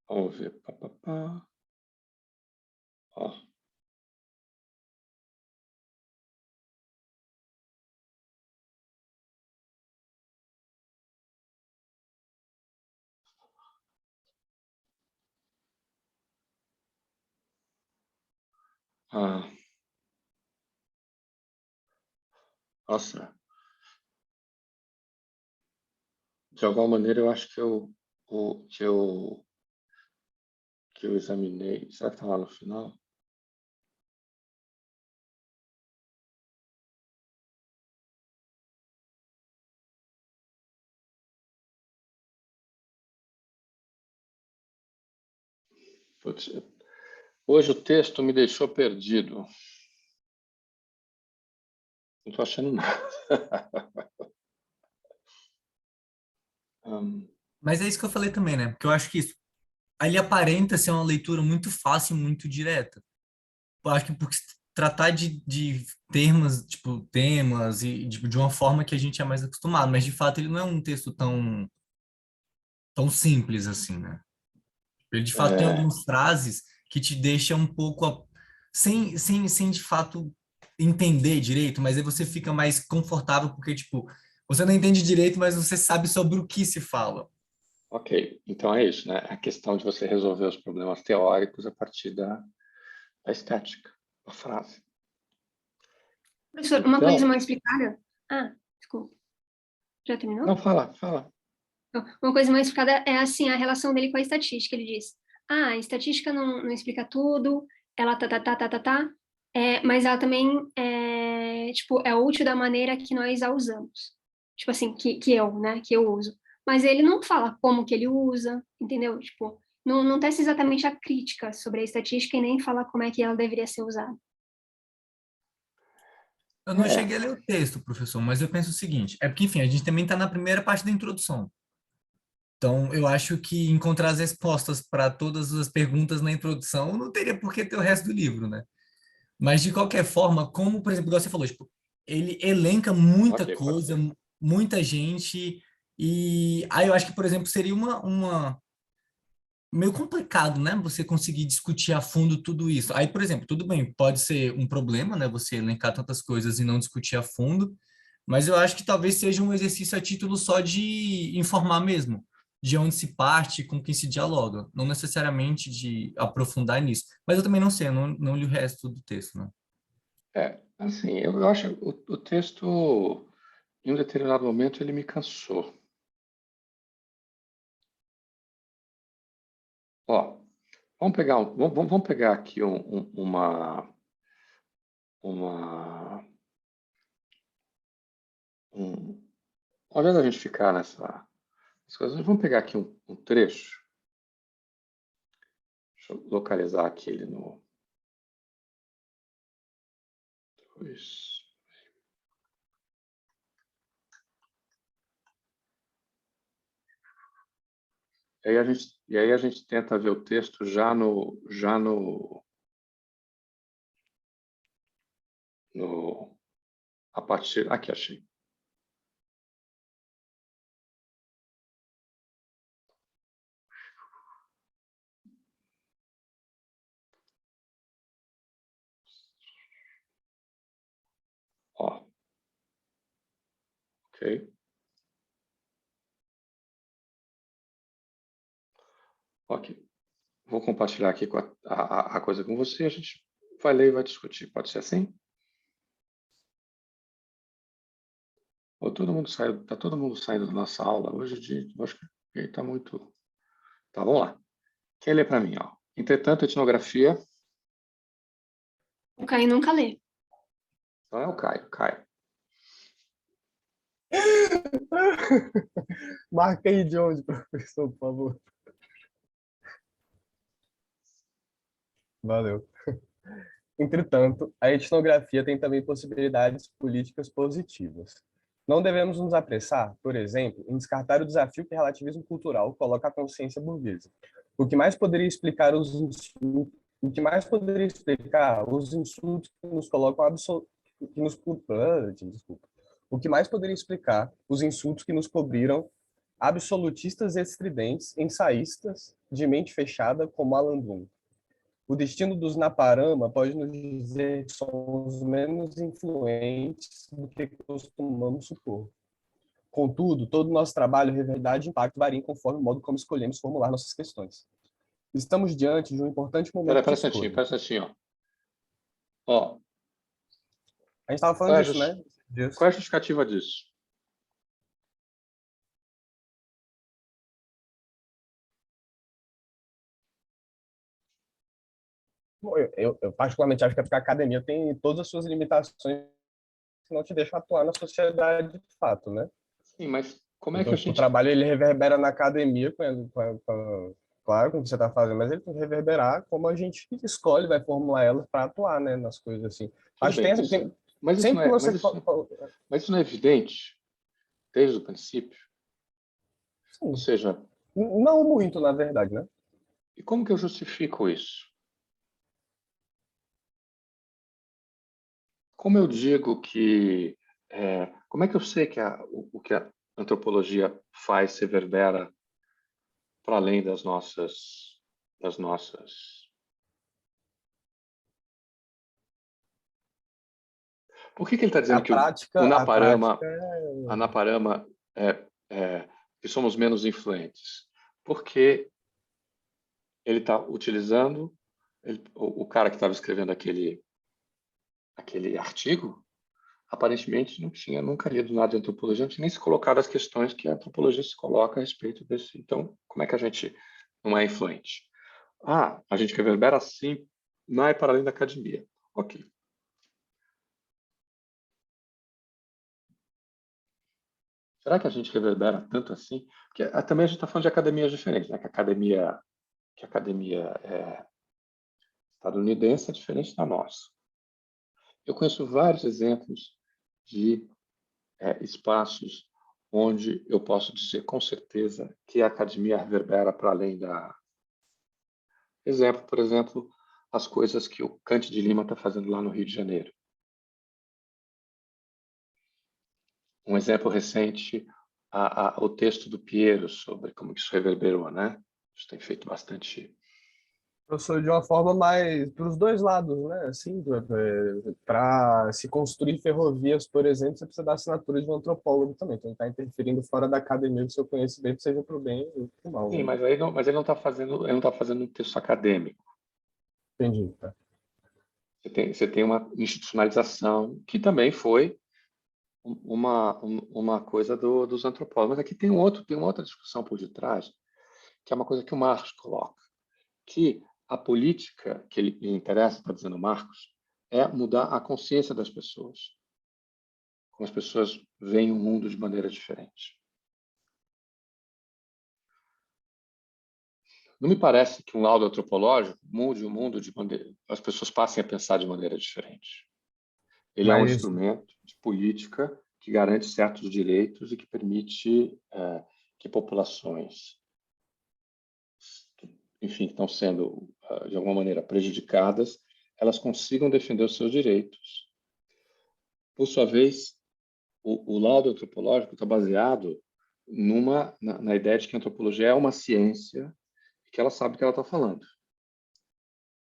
Speaker 1: vamos ver. Ó. Nossa, de alguma maneira eu acho que eu examinei. Será que está lá no final? Putz, hoje o texto me deixou perdido. Não estou achando nada.
Speaker 3: Mas é isso que eu falei também, né? Porque eu acho que isso, ele aparenta ser uma leitura muito fácil e muito direta. Eu acho que por se tratar de termos, tipo, temas e tipo, de uma forma que a gente é mais acostumado, mas de fato ele não é um texto tão simples assim, né? Ele de fato tem
Speaker 1: É,
Speaker 3: algumas frases que te deixam um pouco sem de fato entender direito, mas aí você fica mais confortável porque, tipo, você não entende direito, mas você sabe sobre o que se fala.
Speaker 1: Ok, então é isso, né? A questão de você resolver os problemas teóricos a partir da estética, da frase.
Speaker 2: Professor, uma coisa
Speaker 1: Então,
Speaker 2: mal explicada. Ah, desculpa. Já
Speaker 1: não,
Speaker 2: terminou?
Speaker 1: fala.
Speaker 2: Não, uma coisa mal explicada é assim, a relação dele com a estatística. Ele diz: a estatística não explica tudo, ela tá, mas ela também tipo, é útil da maneira que nós a usamos. Tipo assim, que eu uso. Mas ele não fala como que ele usa, entendeu? Tipo, não tece exatamente a crítica sobre a estatística e nem fala como é que ela deveria ser usada.
Speaker 3: Eu não
Speaker 1: É,
Speaker 3: cheguei a ler o texto, professor, mas eu penso o seguinte, é porque, enfim, a gente também está na primeira parte da introdução. Então, eu acho que encontrar as respostas para todas as perguntas na introdução não teria por que ter o resto do livro, né? Mas, de qualquer forma, como, por exemplo, igual você falou, tipo, ele elenca muita
Speaker 1: ok, pode
Speaker 3: coisa,
Speaker 1: ser.
Speaker 3: muita gente, e aí eu acho que, por exemplo, seria meio complicado, né? Você conseguir discutir a fundo tudo isso. Aí, por exemplo, tudo bem, pode ser um problema, né? Você elencar tantas coisas e não discutir a fundo, mas eu acho que talvez seja um exercício a título só de informar mesmo, de onde se parte, com quem se dialoga, não necessariamente de aprofundar nisso. Mas eu também não sei, eu não li o resto do texto, né?
Speaker 1: Assim, eu acho o texto, em um determinado momento, ele me cansou. Ó, vamos pegar aqui uma, um, ao invés da gente ficar nessas coisas, vamos pegar aqui um trecho. Deixa eu localizar aqui ele no. Isso. E aí a gente tenta ver o texto no a partir. Aqui, achei. Ó, ok. Ok. Vou compartilhar aqui com a coisa com você. A gente vai ler e vai discutir. Pode ser assim? Ou todo mundo saiu, tá todo mundo saindo da nossa aula hoje eu acho que está muito. Tá, vamos lá. Quem lê para mim, ó? Entretanto, etnografia.
Speaker 2: O Caio nunca lê.
Speaker 1: Então é o Caio. Caio.
Speaker 4: Marca aí de onde, professor, por favor. Valeu. Entretanto, a etnografia tem também possibilidades políticas positivas. Não devemos nos apressar, por exemplo, em descartar o desafio que o relativismo cultural coloca à consciência burguesa. O que mais poderia explicar os insultos que nos colocam desculpa. O que mais poderia explicar os insultos que nos cobriram absolutistas estridentes, ensaístas, de mente fechada, como Alan Bloom. O destino dos Naparama pode nos dizer que somos menos influentes do que costumamos supor. Contudo, todo o nosso trabalho, realidade e impacto variam conforme o modo como escolhemos formular nossas questões. Estamos diante de um importante momento
Speaker 1: Pera
Speaker 4: de
Speaker 1: um instantinho,
Speaker 4: escolha.
Speaker 1: pera um instantinho, ó. Ó,
Speaker 4: A gente estava
Speaker 1: qual
Speaker 4: falando
Speaker 1: é a
Speaker 4: disso, né?
Speaker 1: qual é a justificativa disso?
Speaker 4: Bom, eu particularmente acho que é porque a academia tem todas as suas limitações que não te deixam atuar na sociedade de fato, né?
Speaker 1: Sim, mas como é que a
Speaker 4: Então, tipo, o
Speaker 1: gente.
Speaker 4: trabalho ele reverbera na academia, claro, com o que você está fazendo, mas ele tem que reverberar como a gente escolhe, vai formular elas para atuar, né, nas coisas assim.
Speaker 1: Tudo
Speaker 4: Acho que
Speaker 1: bem, mas isso não
Speaker 4: sempre que
Speaker 1: é,
Speaker 4: você
Speaker 1: mas isso não é evidente desde o princípio? Ou
Speaker 4: sim,
Speaker 1: seja,
Speaker 4: não muito, na verdade, né?
Speaker 1: e como que eu justifico isso? Como eu digo que. Como é que eu sei que o que a antropologia faz se reverbera para além das nossas Por que ele está dizendo
Speaker 4: A
Speaker 1: que o
Speaker 4: prática, a
Speaker 1: Naparama,
Speaker 4: prática é...
Speaker 1: a Naparama que somos menos influentes? Porque ele está utilizando, o cara que estava escrevendo aquele artigo, aparentemente não tinha nunca lido nada de antropologia, não tinha nem se colocado as questões que a antropologia se coloca a respeito desse. Então, como é que a gente não é influente? A gente reverbera sim, não é para além da academia. Ok. Será que a gente reverbera tanto assim? Porque também a gente está falando de academias diferentes, né? Que a academia estadunidense é diferente da nossa. Eu conheço vários exemplos de espaços onde eu posso dizer com certeza que a academia reverbera para além da... Exemplo, por exemplo, as coisas que o Cante de Lima está fazendo lá no Rio de Janeiro. Um exemplo recente, o texto do Piero sobre como isso reverberou, né? Isso tem feito bastante...
Speaker 4: Eu sou de uma forma mais para os dois lados, né? Assim, para se construir ferrovias, por exemplo, você precisa da assinatura de um antropólogo também. Então, ele está interferindo fora da academia do seu conhecimento, seja para o bem ou para o mal.
Speaker 1: Sim,
Speaker 4: Né?
Speaker 1: mas ele não está fazendo um texto acadêmico.
Speaker 4: Entendi. Tá?
Speaker 1: Você tem uma institucionalização que também foi uma coisa dos antropólogos. Mas aqui tem uma outra discussão por detrás, que é uma coisa que o Marcos coloca, que a política que lhe interessa, está dizendo o Marcos, é mudar a consciência das pessoas. Como as pessoas veem o mundo de maneira diferente. Não me parece que um laudo antropológico mude o mundo de maneira... As pessoas passem a pensar de maneira diferente. Ele é um
Speaker 4: Mas
Speaker 1: instrumento de política que garante certos direitos e que permite que populações, enfim, que estão sendo, de alguma maneira, prejudicadas, elas consigam defender os seus direitos. Por sua vez, o laudo antropológico está baseado na ideia de que a antropologia é uma ciência e que ela sabe o que ela está falando.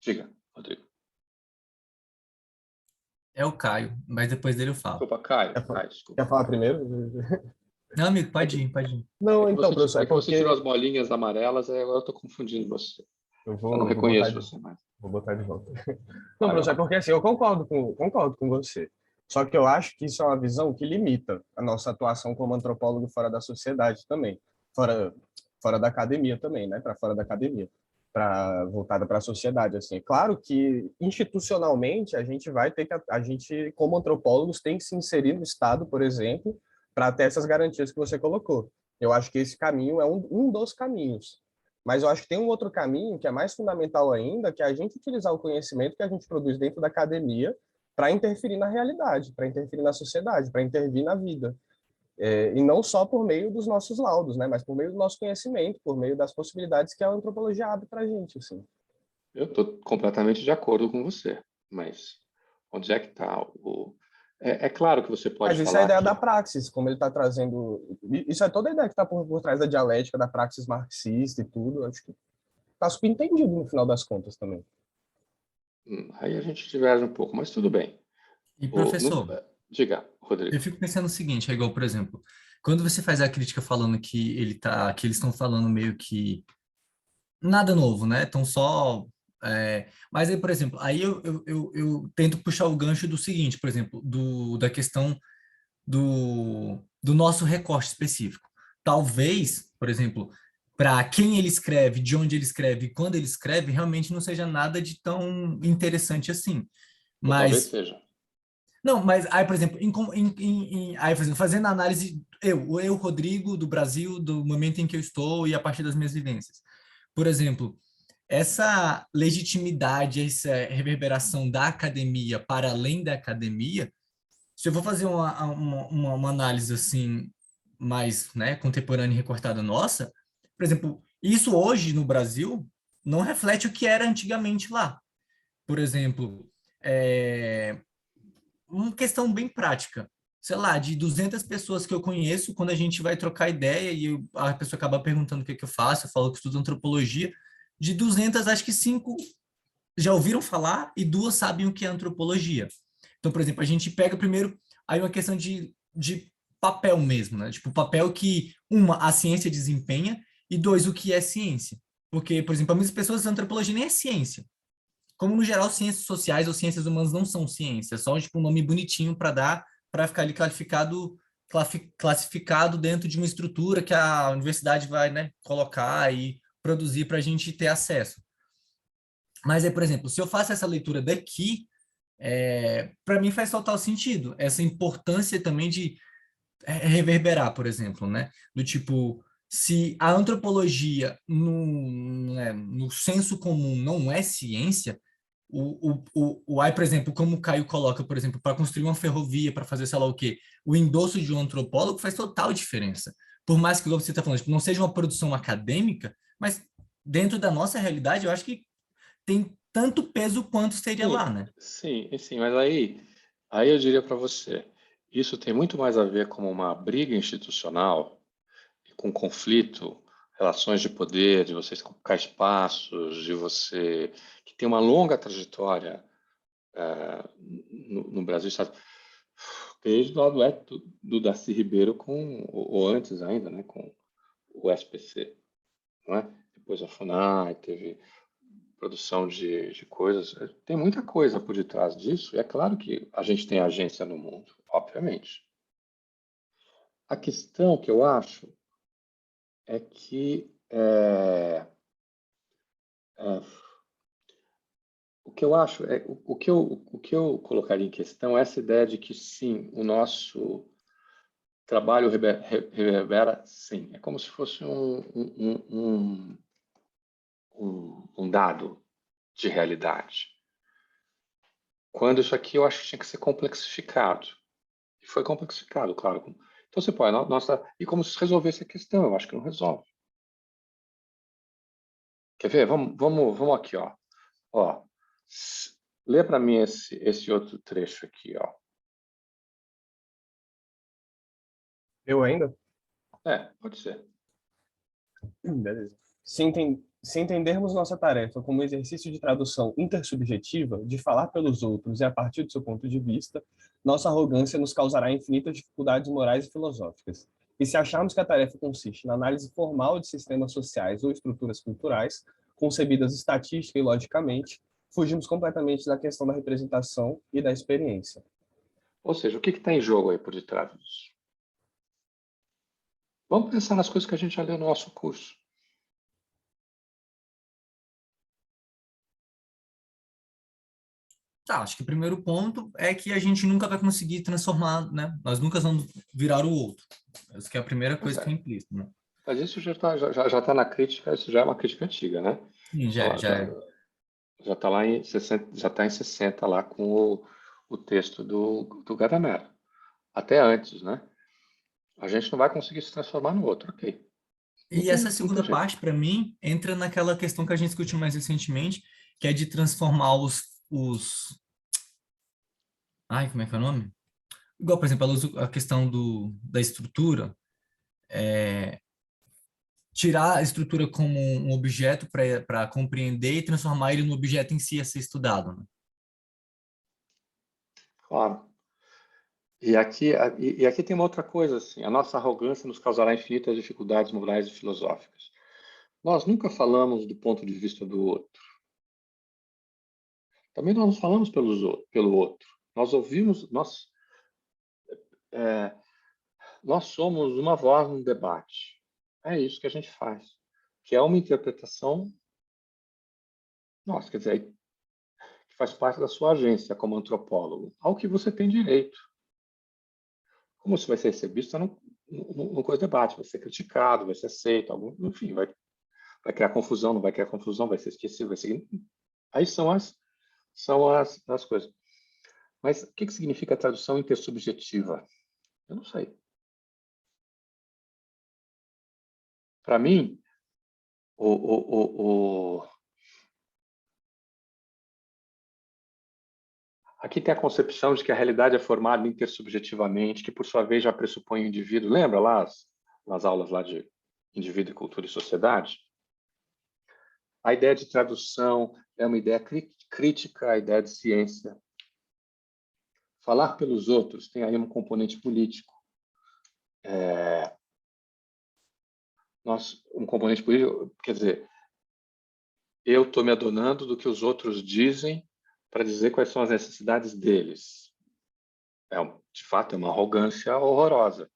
Speaker 1: Diga, Rodrigo.
Speaker 3: É o Caio, mas depois dele eu falo.
Speaker 1: Desculpa, Caio. Desculpa.
Speaker 4: quer falar primeiro?
Speaker 3: Não, amigo, pode ir, pode ir.
Speaker 4: Não, então, professor,
Speaker 1: Você tirou as bolinhas amarelas, aí agora eu estou confundindo você.
Speaker 4: eu
Speaker 1: Eu não reconheço você mais.
Speaker 4: vou botar de volta. Não, professor, é porque assim, eu concordo com você. Só que eu acho que isso é uma visão que limita a nossa atuação como antropólogo fora da sociedade também, fora da academia também, né? Para fora da academia, voltada para a sociedade. Assim, é claro que institucionalmente a gente como antropólogos tem que se inserir no Estado, por exemplo, para ter essas garantias que você colocou. Eu acho que esse caminho é um dos caminhos. Mas eu acho que tem um outro caminho que é mais fundamental ainda, que é a gente utilizar o conhecimento que a gente produz dentro da academia para interferir na realidade, para interferir na sociedade, para intervir na vida. E não só por meio dos nossos laudos, né? Mas por meio do nosso conhecimento, por meio das possibilidades que a antropologia abre para a gente. Assim.
Speaker 1: Eu estou completamente de acordo com você, mas onde é que está o... É claro que você pode
Speaker 4: Mas isso
Speaker 1: falar
Speaker 4: é a ideia
Speaker 1: que...
Speaker 4: da praxis, como ele está trazendo... Isso é toda a ideia que está por trás da dialética, da praxis marxista e tudo. Acho que está subentendido no final das contas também.
Speaker 1: Aí a gente diverge um pouco, mas tudo bem.
Speaker 3: E, professor,
Speaker 1: Diga, Rodrigo.
Speaker 3: eu fico pensando o seguinte, é igual, por exemplo, quando você faz a crítica falando que eles estão falando meio que nada novo, né? Estão só... mas aí, por exemplo, aí eu tento puxar o gancho do seguinte, por exemplo, da questão do nosso recorte específico. Talvez, por exemplo, para quem ele escreve, de onde ele escreve e quando ele escreve, realmente não seja nada de tão interessante assim.
Speaker 1: Ou talvez
Speaker 3: Mas...
Speaker 1: seja.
Speaker 3: Não, mas aí, por exemplo, aí, por exemplo, fazendo a análise, eu, Rodrigo, do Brasil, do momento em que eu estou e a partir das minhas vivências. Por exemplo, essa legitimidade, essa reverberação da academia para além da academia, se eu for fazer uma análise assim, mais, né, contemporânea e recortada nossa, por exemplo, isso hoje no Brasil não reflete o que era antigamente lá. Por exemplo, uma questão bem prática. Sei lá, de 200 pessoas que eu conheço, quando a gente vai trocar ideia e a pessoa acaba perguntando o que é que eu faço, eu falo que estudo antropologia, de 200, acho que 5 já ouviram falar e 2 sabem o que é antropologia. Então, por exemplo, a gente pega primeiro aí uma questão de papel mesmo, né? Tipo, o papel que, a ciência desempenha, e dois, o que é ciência. Porque, por exemplo, para muitas pessoas, a antropologia nem é ciência. Como, no geral, ciências sociais ou ciências humanas não são ciência, é só tipo, um nome bonitinho para ficar ali classificado dentro de uma estrutura que a universidade vai, né, colocar e produzir para a gente ter acesso. Mas aí, por exemplo, se eu faço essa leitura daqui, para mim faz total sentido. Essa importância também de reverberar, por exemplo, né? Do tipo, se a antropologia no senso comum não é ciência, por exemplo, como o Caio coloca, por exemplo, para construir uma ferrovia, para fazer sei lá o quê, o endosso de um antropólogo faz total diferença. Por mais que, como você está falando, tipo, não seja uma produção acadêmica, mas dentro da nossa realidade, eu acho que tem tanto peso quanto seria lá, né?
Speaker 1: Sim, mas aí eu diria para você, isso tem muito mais a ver com uma briga institucional, com conflito, relações de poder, de você conquistar espaços, de você que tem uma longa trajetória no Brasil, sabe? Desde lá do Darcy Ribeiro ou antes ainda, né, com o SPC, não é? Depois a FUNAI, teve produção de coisas. Tem muita coisa por detrás disso. E é claro que a gente tem agência no mundo, obviamente. A questão que eu acho é que o que eu acho é o que eu colocaria em questão é essa ideia de que sim, o nosso trabalho reverbera, sim. É como se fosse um dado de realidade. Quando isso aqui eu acho que tinha que ser complexificado. E foi complexificado, claro. Então você pode, e como se resolvesse a questão? Eu acho que não resolve. Quer ver? Vamos aqui, ó. Ó, lê para mim esse outro trecho aqui, ó.
Speaker 4: Eu ainda?
Speaker 1: Pode ser.
Speaker 4: Beleza. Se entendermos nossa tarefa como exercício de tradução intersubjetiva, de falar pelos outros e a partir do seu ponto de vista, nossa arrogância nos causará infinitas dificuldades morais e filosóficas. E se acharmos que a tarefa consiste na análise formal de sistemas sociais ou estruturas culturais, concebidas estatística e logicamente, fugimos completamente da questão da representação e da experiência.
Speaker 1: Ou seja, o que está em jogo aí por detrás disso? Vamos pensar nas coisas que a gente já leu no nosso curso.
Speaker 3: Tá, acho que o primeiro ponto é que a gente nunca vai conseguir transformar, né? Nós nunca vamos virar o outro. Essa que é a primeira
Speaker 1: Pois
Speaker 3: coisa que
Speaker 1: é.
Speaker 3: é implícita, né?
Speaker 1: Mas isso já tá na crítica, isso já é uma crítica antiga, né?
Speaker 3: Sim,
Speaker 1: Já está lá em 60, já está em 60 lá com o texto do Gadamer. Até antes, né? A gente não vai conseguir se transformar no outro, ok.
Speaker 3: E essa
Speaker 1: Não tem
Speaker 3: segunda
Speaker 1: jeito.
Speaker 3: parte, para mim, entra naquela questão que a gente discutiu mais recentemente, que é de transformar Ai, como é que é o nome? Igual, por exemplo, a questão da estrutura, tirar a estrutura como um objeto para compreender e transformar ele no objeto em si a ser estudado, né?
Speaker 1: Claro. E aqui tem uma outra coisa, assim, a nossa arrogância nos causará infinitas dificuldades morais e filosóficas. Nós nunca falamos do ponto de vista do outro. Também nós não falamos pelo outro. Nós ouvimos, é, nós somos uma voz no debate. É isso que a gente faz, que é uma interpretação nossa, quer dizer, que faz parte da sua agência como antropólogo, ao que você tem direito. Como isso vai ser recebido, está no coisa de debate, vai ser criticado, vai ser aceito, enfim, vai criar confusão, não vai criar confusão, vai ser esquecido, vai ser... Aí são as coisas. Mas o que significa tradução intersubjetiva? Eu não sei. Para mim, aqui tem a concepção de que a realidade é formada intersubjetivamente, que por sua vez já pressupõe o indivíduo. Lembra lá nas aulas lá de indivíduo, cultura e sociedade? A ideia de tradução é uma ideia crítica à ideia de ciência. falar pelos outros tem aí um componente político. Um componente político, quer dizer, eu estou me adonando do que os outros dizem para dizer quais são as necessidades deles. De fato, é uma arrogância horrorosa.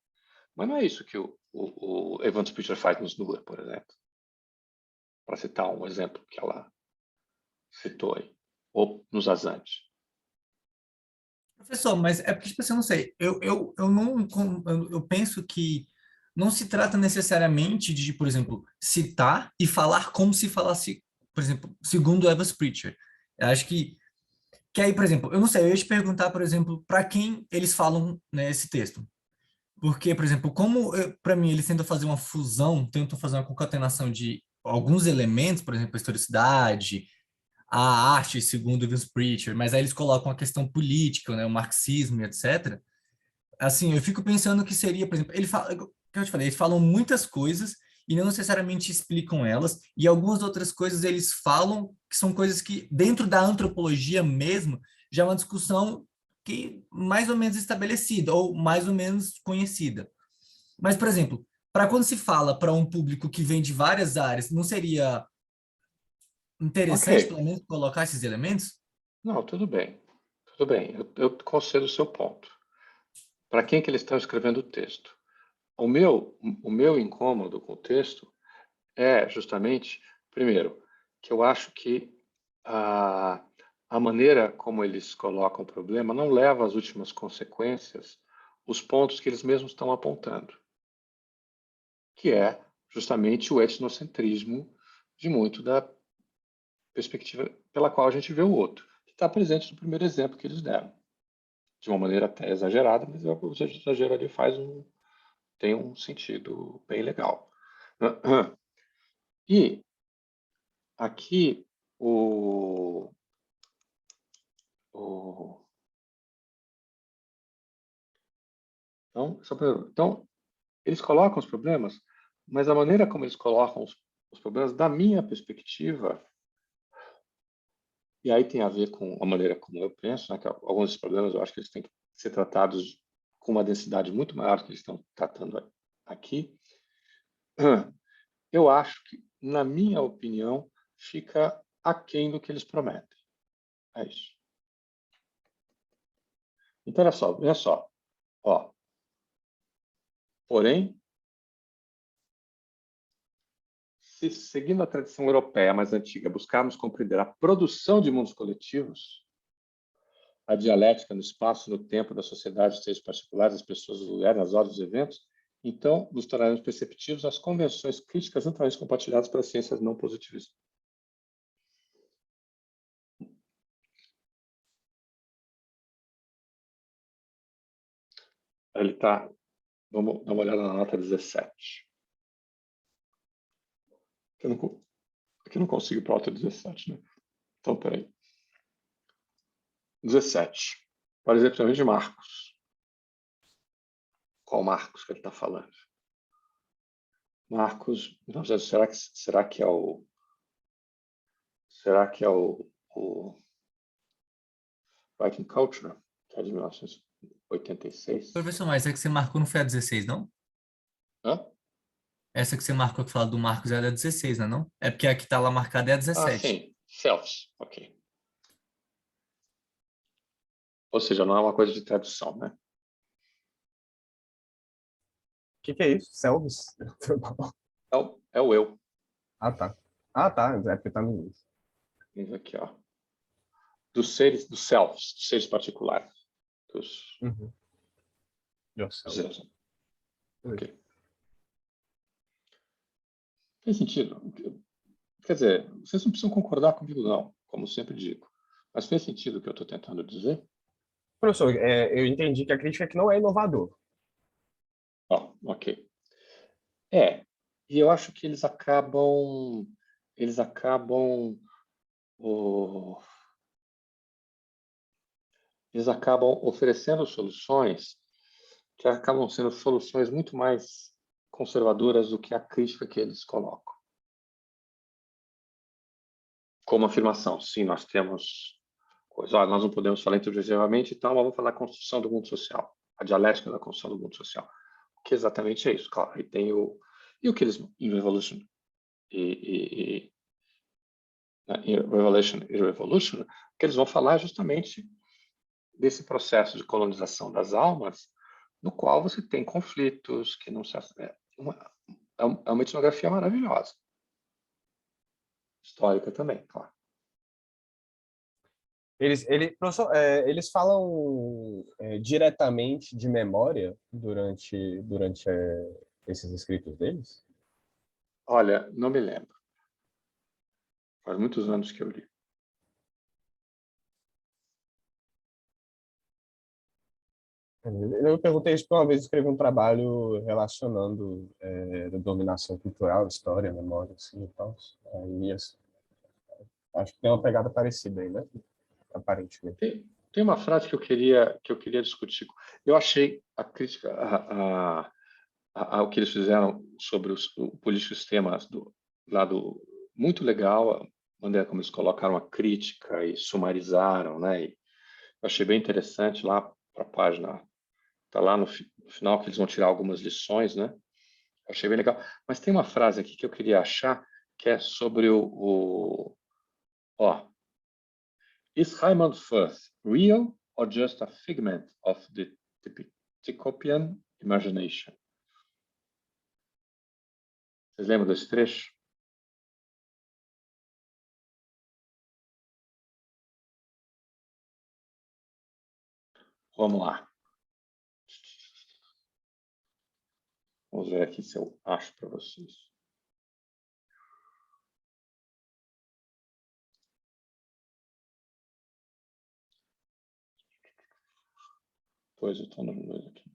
Speaker 1: Mas não é isso que o Evan Spitzer faz nos Nuer, por exemplo. Para citar um exemplo que ela citou aí. Ou nos Azantes.
Speaker 3: Professor, mas é porque, tipo assim, eu não sei, eu penso que não se trata necessariamente de, por exemplo, citar e falar como se falasse, por exemplo, segundo Evans Pritchard. Eu acho que aí, por exemplo, eu não sei, eu ia te perguntar, por exemplo, para quem eles falam, né, esse texto. Porque, por exemplo, como para mim eles tentam fazer uma fusão, tentam fazer uma concatenação de alguns elementos, por exemplo, a historicidade, a arte, segundo Evans Pritchard, mas aí eles colocam a questão política, né, o marxismo e etc. Assim, eu fico pensando que seria, por exemplo, que eu te falei, eles falam muitas coisas e não necessariamente explicam elas, e algumas outras coisas eles falam que são coisas que, dentro da antropologia mesmo, já é uma discussão que mais ou menos estabelecida, ou mais ou menos conhecida. Mas, por exemplo, para quando se fala para um público que vem de várias áreas, não seria interessante,
Speaker 1: Ok.
Speaker 3: pelo menos, colocar esses elementos?
Speaker 1: Não, tudo bem. Tudo bem. Eu concedo o seu ponto. Para quem que eles estão escrevendo o texto? O meu incômodo com o texto é justamente, primeiro, que eu acho que a maneira como eles colocam o problema não leva às últimas consequências os pontos que eles mesmos estão apontando, que é justamente o etnocentrismo de muito da perspectiva pela qual a gente vê o outro, que está presente no primeiro exemplo que eles deram, de uma maneira até exagerada, mas o exagero ali tem um sentido bem legal. E aqui o então, eles colocam os problemas, mas a maneira como eles colocam os problemas, da minha perspectiva, e aí tem a ver com a maneira como eu penso, né, que alguns desses problemas eu acho que eles têm que ser tratados com uma densidade muito maior do que eles estão tratando aqui. Eu acho que, na minha opinião, fica aquém do que eles prometem. É isso. Então, olha só. Ó. Porém, se seguindo a tradição europeia mais antiga, buscarmos compreender a produção de mundos coletivos, a dialética no espaço, no tempo da sociedade, dos seres particulares, das pessoas, dos lugares, nas ordens dos eventos, então nos tornaremos perceptivos as convenções críticas amplamente compartilhadas pelas ciências não positivistas. Ele está. Vamos dar uma olhada na nota 17. Aqui eu não consigo ir para a nota 17, né? Então, peraí. 17. Por exemplo, de Marcos. Qual Marcos que ele está falando? Marcos, então, será que é o Viking Culture, que é de 1986?
Speaker 3: Professor, mas essa que você marcou não foi a 16, não?
Speaker 1: Hã?
Speaker 3: Essa que você marcou que fala do Marcos é a 16, não é não? É porque a que está lá marcada é a 17.
Speaker 1: Sim. Selves. Ok. Ou seja, não é uma coisa de tradução, né?
Speaker 4: O que é isso? Selves?
Speaker 1: É o eu.
Speaker 4: Ah, tá. Ah, tá. É porque tá no inglês.
Speaker 1: Vamos aqui, ó. Dos seres particulares. Dos
Speaker 4: Yourself.
Speaker 1: zeros. Ok. Tem sentido? Quer dizer, vocês não precisam concordar comigo, não, como sempre digo. Mas fez sentido o que eu estou tentando dizer?
Speaker 4: Professor, eu entendi que a crítica é que não é inovador.
Speaker 1: Ó, ok. E eu acho que eles acabam oferecendo soluções que acabam sendo soluções muito mais conservadoras do que a crítica que eles colocam. Como afirmação, sim, nós temos coisa. Olha, nós não podemos falar intrusivamente, então vamos falar da construção do mundo social, a dialética da construção do mundo social. O que exatamente é isso? Claro, e tem o que eles em Revolution em Revelation e Revolution, o que eles vão falar é justamente desse processo de colonização das almas, no qual você tem conflitos que não se é uma etnografia maravilhosa, histórica também, claro.
Speaker 4: Professor, eles falam diretamente de memória durante esses escritos deles?
Speaker 1: Olha, não me lembro. Faz muitos anos que eu li.
Speaker 4: Eu perguntei isso porque uma vez eu escrevi um trabalho relacionando a dominação cultural, história, memória, assim, e tal. Aí, assim, acho que tem uma pegada parecida aí, né? Aparentemente.
Speaker 1: Tem uma frase que eu queria discutir. Eu achei a crítica ao que eles fizeram sobre o político sistema do lado muito legal, a maneira como eles colocaram a crítica e sumarizaram, né? E eu achei bem interessante lá para a página, tá lá no final que eles vão tirar algumas lições, né? Eu achei bem legal. Mas tem uma frase aqui que eu queria achar que é sobre Is Raymond Firth real or just a figment of the Ticopian imagination? Vocês lembram desse trecho? Vamos lá. Vamos ver aqui se eu acho para vocês. Pois eu estou no inglês aqui.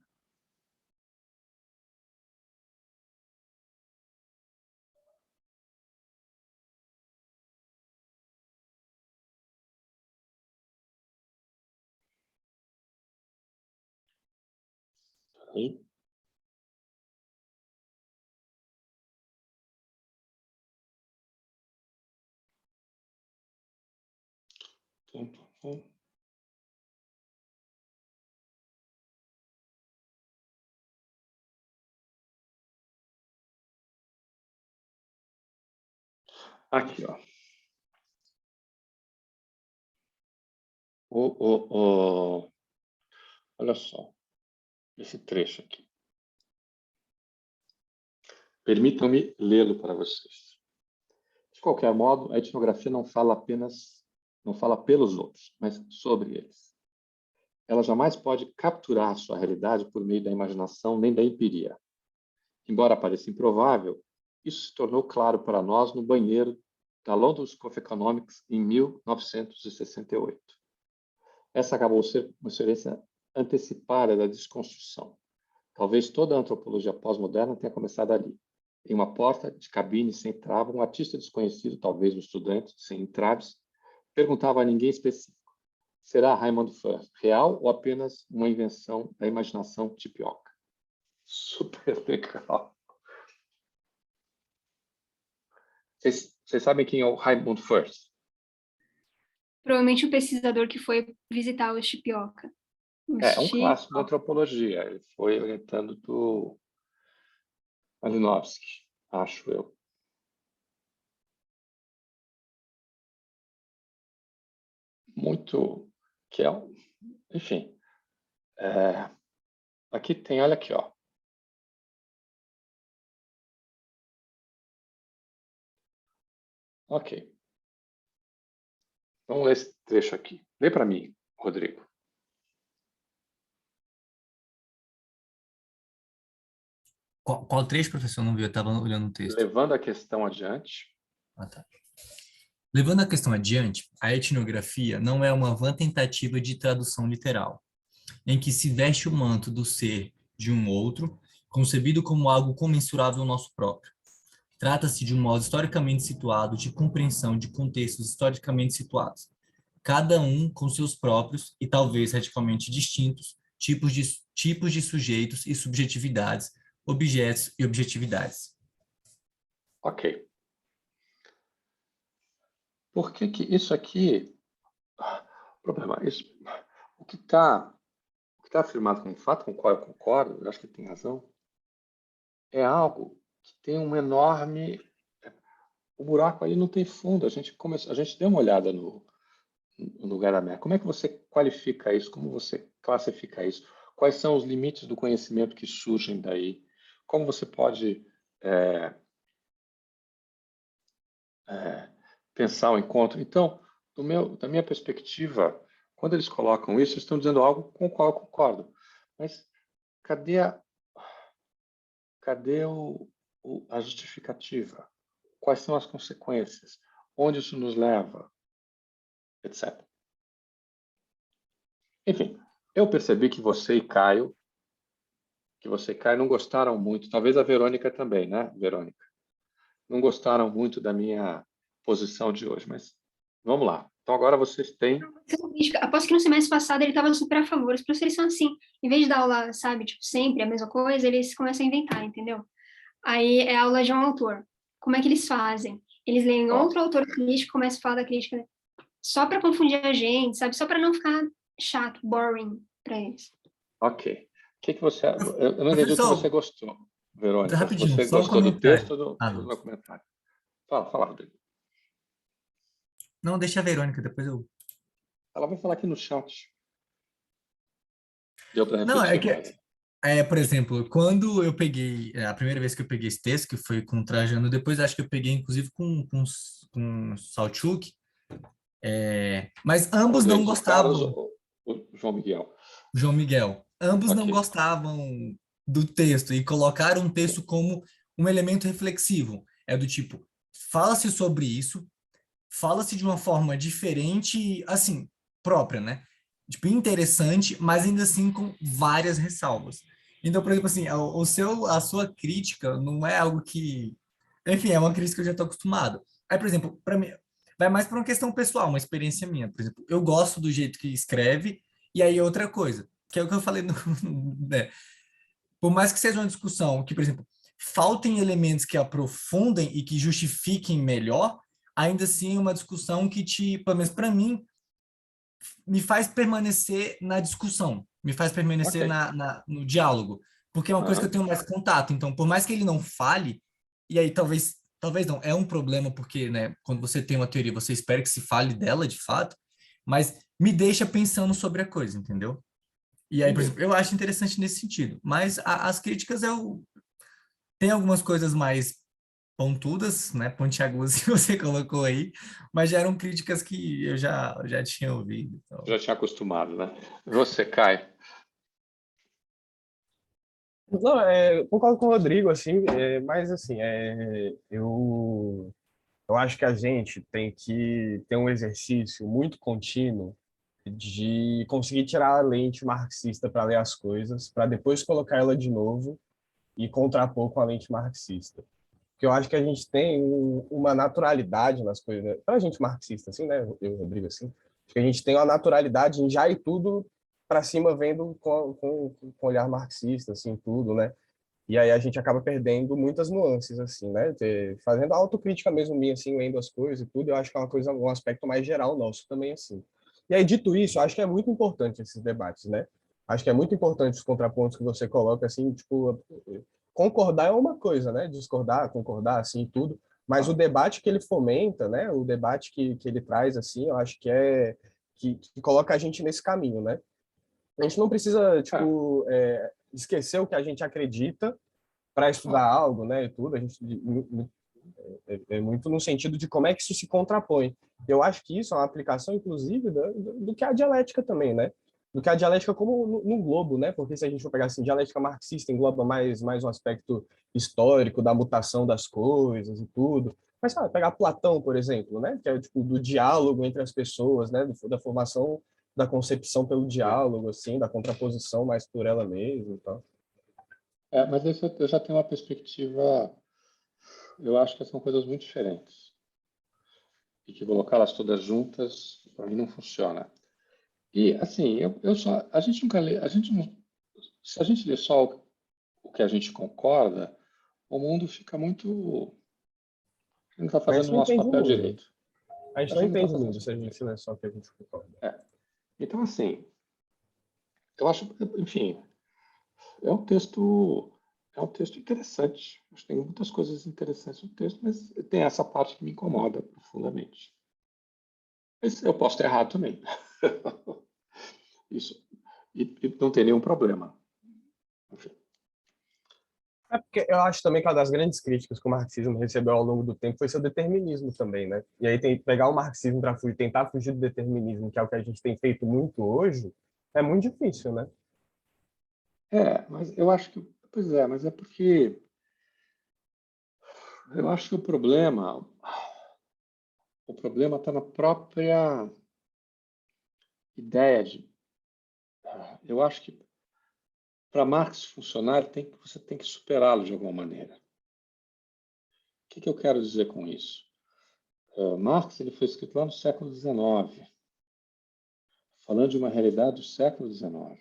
Speaker 1: Aí. Aqui, ó. Olha só, esse trecho aqui. Permitam-me lê-lo para vocês. De qualquer modo, a etnografia não fala pelos outros, mas sobre eles. Ela jamais pode capturar sua realidade por meio da imaginação nem da empiria. Embora pareça improvável, isso se tornou claro para nós no banheiro da London School of Economics em 1968. Essa acabou sendo uma experiência antecipada da desconstrução. Talvez toda a antropologia pós-moderna tenha começado ali. Em uma porta de cabine sem trava, um artista desconhecido, talvez um estudante, sem entraves, perguntava a ninguém específico: será Raymond Firth real ou apenas uma invenção da imaginação tipioca? Super legal. Vocês sabem quem é o Raymond Firth?
Speaker 2: Provavelmente o pesquisador que foi visitar o Tipioca.
Speaker 1: É um clássico da antropologia. Ele foi orientando do Malinowski, acho eu. Muito, que é, enfim. Aqui tem, olha aqui, ó. Ok. Vamos ler esse trecho aqui. Lê para mim, Rodrigo.
Speaker 3: Qual trecho, professor? Não viu, eu estava olhando o texto.
Speaker 1: Levando a questão adiante.
Speaker 3: Ah, tá. Levando a questão adiante, a etnografia não é uma vã tentativa de tradução literal, em que se veste o manto do ser de um outro, concebido como algo comensurável ao nosso próprio. Trata-se de um modo historicamente situado de compreensão de contextos historicamente situados, cada um com seus próprios e talvez radicalmente distintos tipos de sujeitos e subjetividades, objetos e objetividades.
Speaker 1: Ok. Por que isso aqui... problema. O que está afirmado como fato, com o qual eu concordo, eu acho que ele tem razão, é algo que tem um enorme... O buraco aí não tem fundo. A gente deu uma olhada no lugar da América. Como é que você qualifica isso? Como você classifica isso? Quais são os limites do conhecimento que surgem daí? Como você pode pensar o encontro? Então, da minha perspectiva, quando eles colocam isso, eles estão dizendo algo com o qual eu concordo. Mas cadê a justificativa? Quais são as consequências? Onde isso nos leva? Etc. Enfim, eu percebi que você e Caio não gostaram muito, talvez a Verônica também, né, Verônica? Não gostaram muito da minha posição de hoje, mas vamos lá. Então agora vocês têm...
Speaker 2: Aposto que no semestre passado ele estava super a favor. Os professores são assim, em vez de dar aula, sabe, tipo, sempre a mesma coisa, eles começam a inventar, entendeu? Aí é aula de um autor. Como é que eles fazem? Eles leem outro autor crítico, começam a falar da crítica só para confundir a gente, sabe? Só para não ficar chato, boring para eles.
Speaker 1: Ok. O que você... Eu não entendi o que você gostou, Verônica.
Speaker 3: Rapidinho,
Speaker 1: Você
Speaker 3: só um
Speaker 1: gostou do
Speaker 3: comentário.
Speaker 1: texto ou do meu comentário? Fala, Rodrigo.
Speaker 3: Não, deixa a Verônica, depois eu...
Speaker 1: Ela vai falar aqui no chat. Deu para
Speaker 3: Não, é
Speaker 1: refletir
Speaker 3: que,
Speaker 1: mais.
Speaker 3: por exemplo, quando eu peguei, a primeira vez que eu peguei esse texto, que foi com o Trajano, depois acho que eu peguei, inclusive, com Saltchuk, mas ambos não
Speaker 1: O Carlos
Speaker 3: gostavam,
Speaker 1: ou o João Miguel?
Speaker 3: João Miguel, ambos não
Speaker 1: Ok.
Speaker 3: gostavam do texto e colocaram o texto como um elemento reflexivo. É do tipo, fala-se sobre isso, fala-se de uma forma diferente, assim, própria, né? Tipo, interessante, mas ainda assim com várias ressalvas. Então, por exemplo, assim, a sua crítica não é algo que... Enfim, é uma crítica que eu já estou acostumado. Aí, por exemplo, para mim, vai mais para uma questão pessoal, uma experiência minha. Por exemplo, eu gosto do jeito que escreve, e aí outra coisa, que é o que eu falei no... né? Por mais que seja uma discussão que, por exemplo, faltem elementos que aprofundem e que justifiquem melhor, ainda assim é uma discussão que pelo menos para mim, me faz permanecer na discussão, me faz permanecer
Speaker 1: Ok.
Speaker 3: no diálogo, porque é uma coisa que eu
Speaker 1: Aham.
Speaker 3: tenho mais contato. Então, por mais que ele não fale, e aí talvez não, é um problema, porque, né, quando você tem uma teoria, você espera que se fale dela de fato, mas me deixa pensando sobre a coisa, entendeu? E aí, por
Speaker 1: Entendi.
Speaker 3: exemplo, eu acho interessante nesse sentido. Mas as críticas tem algumas coisas mais pontudas, né, pontiagudas que você colocou aí, mas já eram críticas que eu já tinha ouvido. Então.
Speaker 1: Já tinha acostumado, né? Você, Caio?
Speaker 4: Não, concordo com o Rodrigo, assim, mas assim, eu acho que a gente tem que ter um exercício muito contínuo de conseguir tirar a lente marxista para ler as coisas, para depois colocar ela de novo e contrapor com a lente marxista. Porque eu acho que a gente tem uma naturalidade nas coisas, para a gente marxista, assim, né? Eu, Rodrigo, assim, acho que a gente tem uma naturalidade em já ir tudo para cima vendo com olhar marxista, assim, tudo, né? E aí a gente acaba perdendo muitas nuances, assim, né? Fazendo autocrítica mesmo minha, assim, lendo as coisas e tudo, eu acho que é uma coisa, um aspecto mais geral nosso também, assim. E aí, dito isso, eu acho que é muito importante esses debates, né? Acho que é muito importante os contrapontos que você coloca, assim, tipo, concordar é uma coisa, né? Discordar, concordar, assim, tudo. Mas o debate que ele fomenta, né? O debate que ele traz, assim, eu acho que que coloca a gente nesse caminho, né? A gente não precisa,
Speaker 1: Ah,
Speaker 4: tipo, esquecer o que a gente acredita para estudar
Speaker 1: ah,
Speaker 4: algo, né, e tudo. A gente é muito no sentido de como é que isso se contrapõe. Eu acho que isso é uma aplicação, inclusive, do que a dialética também, né? Do que a dialética como no globo, né? Porque se a gente for pegar assim, dialética marxista engloba mais um aspecto histórico da mutação das coisas e tudo. Mas sabe, pegar Platão, por exemplo, né? Que é tipo do diálogo entre as pessoas, né? Da formação da concepção pelo diálogo, assim, da contraposição mais por ela mesma e tal.
Speaker 1: mas eu já tenho uma perspectiva. Eu acho que são coisas muito diferentes. E que colocá-las todas juntas, para mim, não funciona. E, assim, a gente nunca lê, se a gente lê só o que a gente concorda, o mundo fica muito. A gente não está
Speaker 4: A
Speaker 1: fazendo
Speaker 4: gente
Speaker 1: o
Speaker 4: não
Speaker 1: nosso
Speaker 4: entende o
Speaker 1: papel
Speaker 4: mundo.
Speaker 1: direito.
Speaker 4: A gente
Speaker 1: A
Speaker 4: não
Speaker 1: gente não está
Speaker 4: entende o
Speaker 1: fazendo
Speaker 4: mundo
Speaker 1: isso
Speaker 4: se a
Speaker 1: direito.
Speaker 4: gente lê só o que a gente concorda.
Speaker 1: Então, assim, eu acho, enfim, é um texto interessante. Acho que tem muitas coisas interessantes no texto, mas tem essa parte que me incomoda profundamente. Mas eu posso estar errado também. Isso. E não tem nenhum problema. Enfim.
Speaker 4: É porque eu acho também que uma das grandes críticas que o marxismo recebeu ao longo do tempo foi seu determinismo também, né? E aí tem pegar o marxismo para tentar fugir do determinismo, que é o que a gente tem feito muito hoje, é muito difícil, né?
Speaker 1: Mas eu acho que, pois é, mas é porque eu acho que o problema está na própria ideia de, eu acho que para Marx funcionar, você tem que superá-lo de alguma maneira. O que eu quero dizer com isso? Marx ele foi escrito lá no século XIX, falando de uma realidade do século XIX,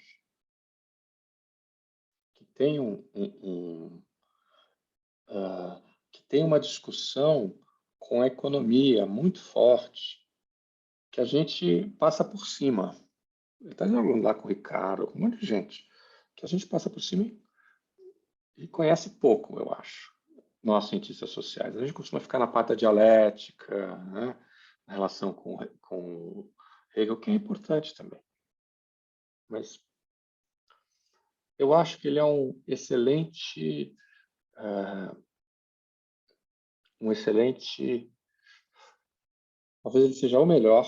Speaker 1: que tem que tem uma discussão com a economia muito forte, que a gente passa por cima. Ele está dialogando lá com o Ricardo, com um monte de gente, que a gente passa por cima e conhece pouco, eu acho, nós cientistas sociais. A gente costuma ficar na parte da dialética, né, na relação com Hegel, que é importante também. Mas eu acho que ele é um excelente, talvez ele seja o melhor.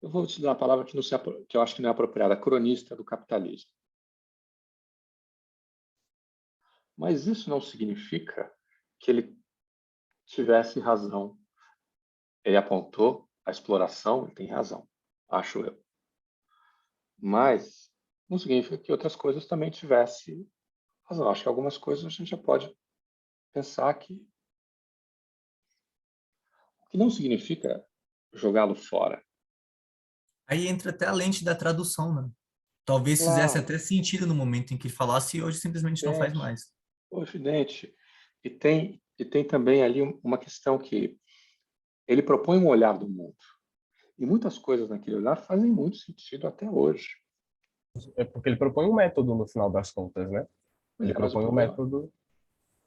Speaker 1: Eu vou te dar uma palavra que eu acho que não é apropriada, cronista do capitalismo. Mas isso não significa que ele tivesse razão. Ele apontou a exploração, ele tem razão, acho eu. Mas não significa que outras coisas também tivessem razão. Acho que algumas coisas a gente já pode pensar que... O que não significa jogá-lo fora.
Speaker 3: Aí entra até a lente da tradução, né? Talvez fizesse
Speaker 1: Claro,
Speaker 3: até sentido no momento em que falasse e hoje simplesmente não faz
Speaker 1: evidente,
Speaker 3: mais.
Speaker 1: evidente. E tem também ali uma questão que ele propõe um olhar do mundo. E muitas coisas naquele olhar fazem muito sentido até hoje.
Speaker 4: É porque ele propõe um método no final das contas, né?
Speaker 1: Pois
Speaker 4: Ele
Speaker 1: é, mas o
Speaker 4: propõe um
Speaker 1: problema,
Speaker 4: método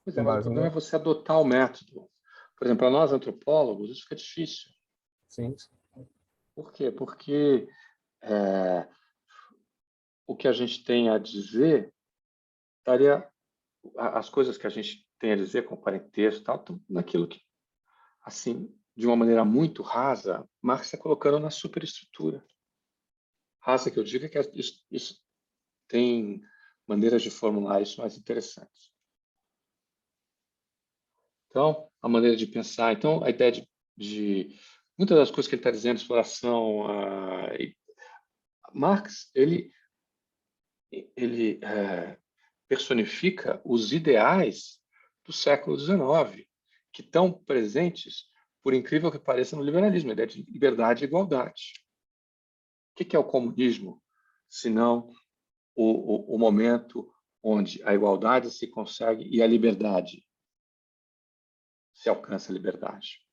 Speaker 1: pois é,
Speaker 4: com
Speaker 1: mas o
Speaker 4: base
Speaker 1: problema é
Speaker 4: no...
Speaker 1: você adotar o método. Por exemplo, para nós antropólogos, isso fica difícil.
Speaker 4: Sim.
Speaker 1: Por quê? Porque é, o que a gente tem a dizer estaria... As coisas que a gente tem a dizer, com parentesco e tal, estão naquilo que, assim, de uma maneira muito rasa, Marx está colocando na superestrutura. Rasa que eu digo é que isso tem maneiras de formular isso mais interessantes. Então, a maneira de pensar, então, a ideia de muitas das coisas que ele está dizendo, exploração, Marx, ele personifica os ideais do século XIX, que estão presentes, por incrível que pareça, no liberalismo, a ideia de liberdade e igualdade. O que é o comunismo, senão o momento onde a igualdade se consegue e a liberdade se alcança a liberdade?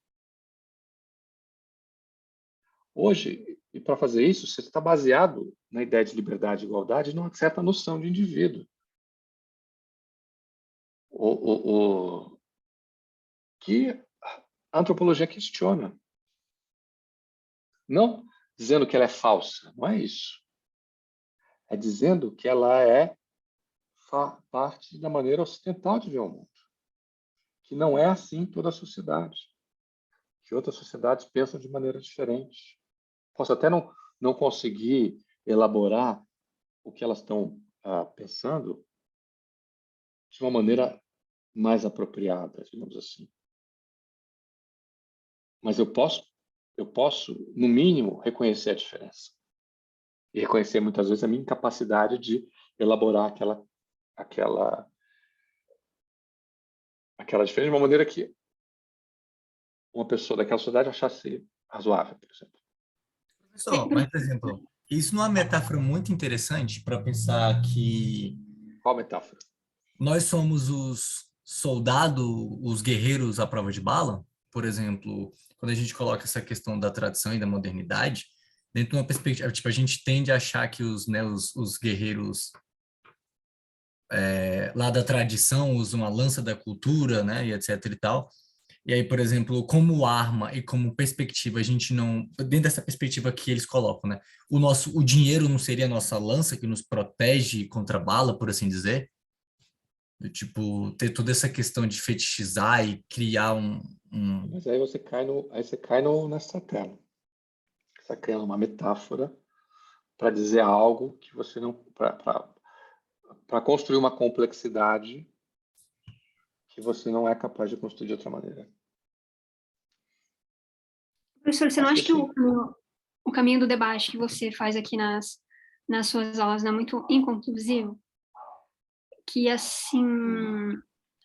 Speaker 1: Hoje, e para fazer isso, você está baseado na ideia de liberdade e igualdade numa certa noção de indivíduo. Que a antropologia questiona. Não dizendo que ela é falsa, não é isso. É dizendo que ela é parte da maneira ocidental de ver o mundo. Que não é assim toda a sociedade. Que outras sociedades pensam de maneira diferente. Posso até não conseguir elaborar o que elas estão pensando de uma maneira mais apropriada, digamos assim. Mas eu posso, no mínimo, reconhecer a diferença. E reconhecer muitas vezes a minha incapacidade de elaborar aquela diferença de uma maneira que uma pessoa daquela sociedade achasse razoável, por exemplo.
Speaker 3: Professor, mas, por exemplo, isso não é uma metáfora muito interessante para pensar que
Speaker 1: Qual metáfora?
Speaker 3: nós somos os soldados, os guerreiros à prova de bala? Por exemplo, quando a gente coloca essa questão da tradição e da modernidade, dentro de uma perspectiva, tipo, a gente tende a achar que os guerreiros lá da tradição usam a lança da cultura, né, e etc e tal. E aí, por exemplo, como arma e como perspectiva, a gente não, dentro dessa perspectiva que eles colocam, né, o dinheiro não seria a nossa lança que nos protege contra a bala, por assim dizer? Tipo, ter toda essa questão de fetichizar e criar
Speaker 1: Mas aí você cai na estratégia. Você está criando uma metáfora para dizer algo que você não, para construir uma complexidade que você não é capaz de construir de outra maneira.
Speaker 2: Professor, você não
Speaker 1: Acho
Speaker 2: acha
Speaker 1: que
Speaker 2: que
Speaker 1: sim.
Speaker 2: o caminho do debate que você faz aqui nas suas aulas não é muito inconclusivo? Que, assim,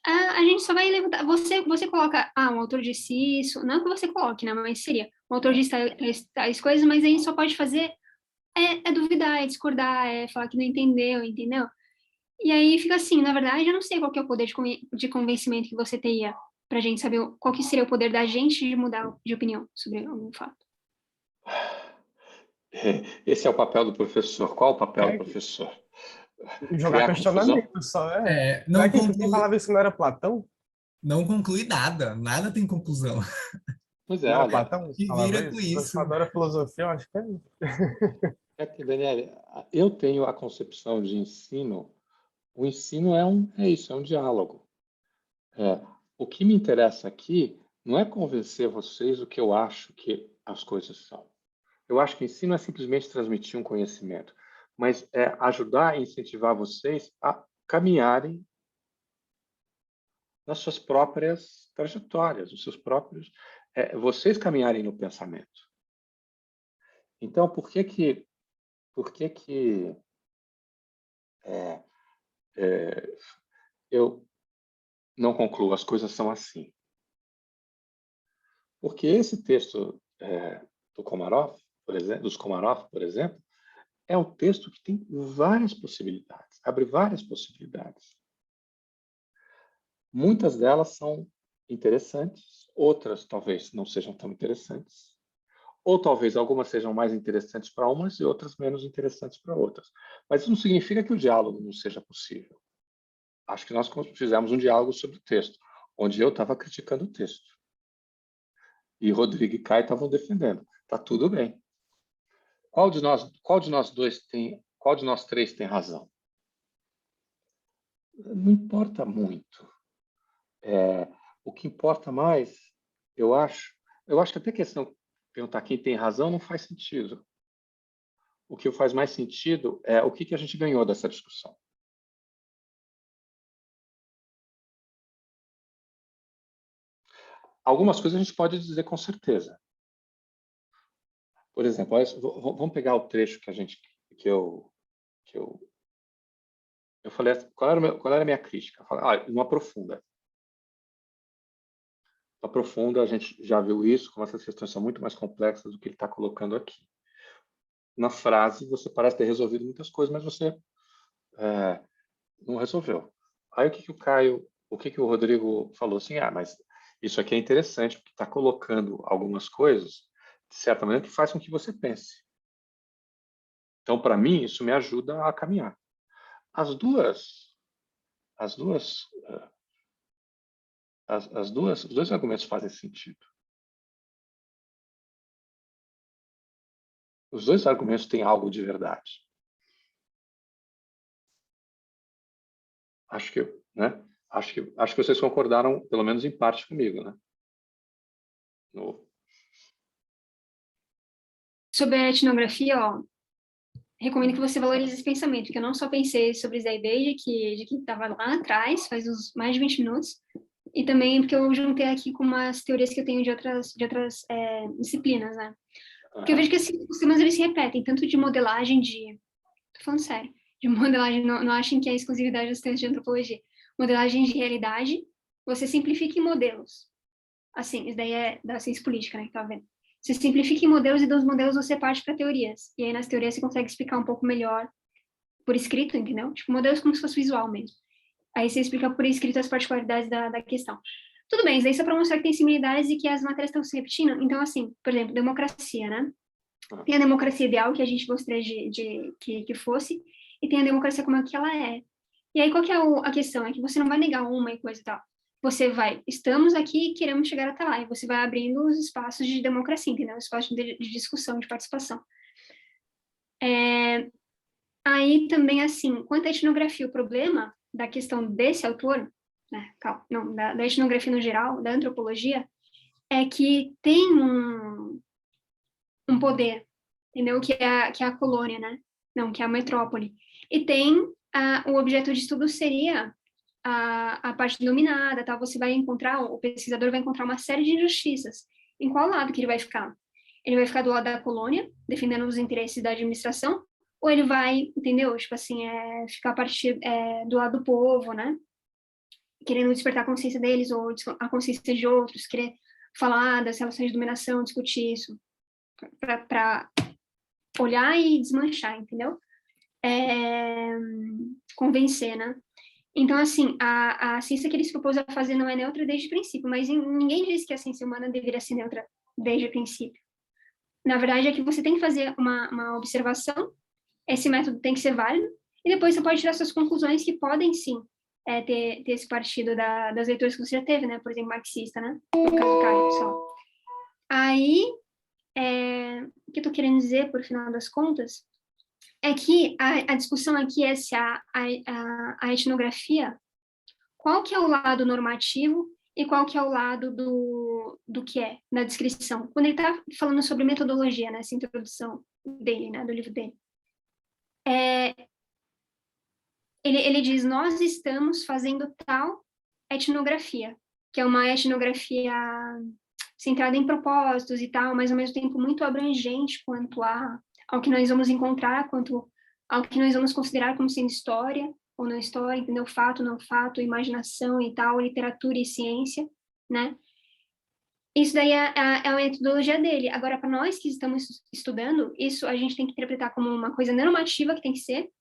Speaker 2: a gente só vai levantar... Você coloca, um autor disse isso, não que você coloque, né, mas seria, o autor disse tais coisas, mas a gente só pode fazer duvidar, é discordar, é falar que não entendeu, entendeu? E aí fica assim, na verdade, eu não sei qual que é o poder de convencimento que você teria pra gente saber qual que seria o poder da gente de mudar de opinião sobre algum fato.
Speaker 1: Esse é o papel do professor. Qual o papel do
Speaker 4: É
Speaker 1: professor?
Speaker 4: jogar
Speaker 1: Criar confusão?
Speaker 4: questionamento só, Não
Speaker 3: não
Speaker 4: é quem falava isso não era Platão?
Speaker 3: conclui nada tem conclusão.
Speaker 1: Pois é,
Speaker 4: Não era
Speaker 1: olha,
Speaker 4: Platão que
Speaker 3: E
Speaker 4: falava
Speaker 3: vira com
Speaker 4: isso? O
Speaker 3: isso.
Speaker 4: professor adora filosofia, eu acho que é isso.
Speaker 1: é que, Daniele, eu tenho a concepção de ensino. O ensino é isso, é um diálogo. O que me interessa aqui não é convencer vocês do que eu acho que as coisas são. Eu acho que ensino é simplesmente transmitir um conhecimento, mas é ajudar e incentivar vocês a caminharem nas suas próprias trajetórias, nos seus próprios, vocês caminharem no pensamento. Então, por que que eu não concluo? As coisas são assim. Porque esse texto do Komarov, dos Komarov, por exemplo, é um texto que tem várias possibilidades, abre várias possibilidades. Muitas delas são interessantes, outras talvez não sejam tão interessantes, ou talvez algumas sejam mais interessantes para umas e outras menos interessantes para outras. Mas isso não significa que o diálogo não seja possível. Acho que nós fizemos um diálogo sobre o texto, onde eu estava criticando o texto. E Rodrigo e Caio estavam defendendo. Está tudo bem. Qual de nós três tem razão? Não importa muito. O que importa mais, eu acho que até a questão de perguntar quem tem razão não faz sentido. O que faz mais sentido é o que a gente ganhou dessa discussão. Algumas coisas a gente pode dizer com certeza. Por exemplo, vamos pegar o trecho que eu falei, qual era a minha crítica? Eu falei, não aprofunda. Aprofunda, a gente já viu isso, como essas questões são muito mais complexas do que ele está colocando aqui. Na frase, você parece ter resolvido muitas coisas, mas você não resolveu. Aí o que o Rodrigo falou assim, mas isso aqui é interessante, porque está colocando algumas coisas, de certa maneira, que faz com que você pense. Então, para mim, isso me ajuda a caminhar. Os dois argumentos fazem sentido. Os dois argumentos têm algo de verdade. Acho que vocês concordaram, pelo menos em parte, comigo, né?
Speaker 2: Sobre a etnografia, recomendo que você valorize esse pensamento, porque eu não só pensei sobre isso aí desde que estava lá atrás, faz uns mais de 20 minutos, e também porque eu juntei aqui com umas teorias que eu tenho de outras disciplinas, né? Porque eu vejo que os temas eles se repetem, tanto de modelagem tô falando sério, de modelagem, não achem que é exclusividade dos textos de antropologia. Modelagem de realidade, você simplifica em modelos. Assim, isso daí é da ciência política, né, que tá vendo? Você simplifica em modelos e dos modelos você parte para teorias. E aí nas teorias você consegue explicar um pouco melhor por escrito, entendeu? Tipo, modelos como se fosse visual mesmo. Aí você explica por escrito as particularidades da questão. Tudo bem, isso daí só para mostrar que tem similaridades e que as matérias estão se repetindo. Então, assim, por exemplo, democracia, né? Tem a democracia ideal, que a gente gostaria que fosse, e tem a democracia como é que ela é. E aí, qual que é a questão? É que você não vai negar uma e coisa e tal. Você vai, estamos aqui e queremos chegar até lá, e você vai abrindo os espaços de democracia, entendeu? Espaços de discussão, de participação. Aí também, assim, quanto à etnografia, o problema da questão desse autor, né, não, da etnografia no geral, da antropologia, é que tem um poder, entendeu? Que é a colônia, né? Não, que é a metrópole. E tem o objeto de estudo seria a parte dominada, tal. Você vai encontrar, o pesquisador vai encontrar uma série de injustiças. Em qual lado que ele vai ficar? Ele vai ficar do lado da colônia, defendendo os interesses da administração, ou ele vai, entendeu? Tipo assim, ficar a partir do lado do povo, né? Querendo despertar a consciência deles ou a consciência de outros, querer falar das relações de dominação, discutir isso, para olhar e desmanchar, entendeu? Convencer, né? Então, assim, a ciência que ele se propôs a fazer não é neutra desde o princípio, mas ninguém disse que a ciência humana deveria ser neutra desde o princípio. Na verdade, é que você tem que fazer uma observação, esse método tem que ser válido, e depois você pode tirar suas conclusões que podem, sim, ter esse partido das leituras que você já teve, né? Por exemplo, marxista, né? No caso do Caio, pessoal. Aí, o que eu tô querendo dizer, por final das contas, é que a discussão aqui é se a etnografia, qual que é o lado normativo e qual que é o lado do que é, da descrição. Quando ele está falando sobre metodologia, nessa introdução dele, né, do livro dele, ele diz, nós estamos fazendo tal etnografia, que é uma etnografia centrada em propósitos e tal, mas ao mesmo tempo muito abrangente quanto ao que nós vamos encontrar, quanto ao que nós vamos considerar como sendo história ou não história, entendeu? Fato, não fato, imaginação e tal, literatura e ciência, né? Isso daí é a metodologia dele. Agora, para nós que estamos estudando, isso a gente tem que interpretar como uma coisa normativa que tem que ser,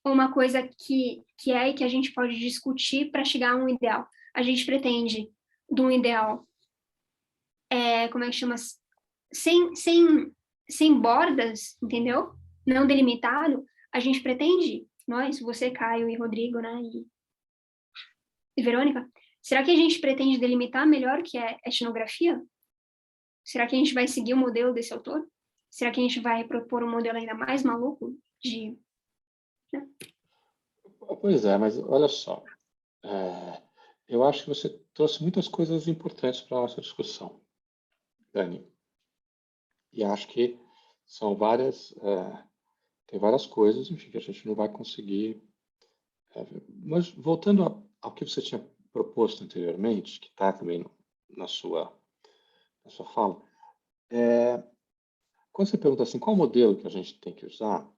Speaker 2: ou uma coisa que é e que a gente pode discutir para chegar a um ideal. A gente pretende de um ideal, como é que chama? Sem bordas, entendeu? Não delimitado, a gente pretende, nós, você, Caio e Rodrigo, né, e Verônica, será que a gente pretende delimitar melhor o que é etnografia? Será que a gente vai seguir o modelo desse autor? Será que a gente vai propor um modelo ainda mais maluco de... Né?
Speaker 1: Pois é, mas olha só, eu acho que você trouxe muitas coisas importantes para a nossa discussão, Dani. E acho que são tem várias coisas, enfim, que a gente não vai conseguir. Mas voltando ao que você tinha proposto anteriormente, que está também na sua fala, quando você pergunta assim, qual modelo que a gente tem que usar,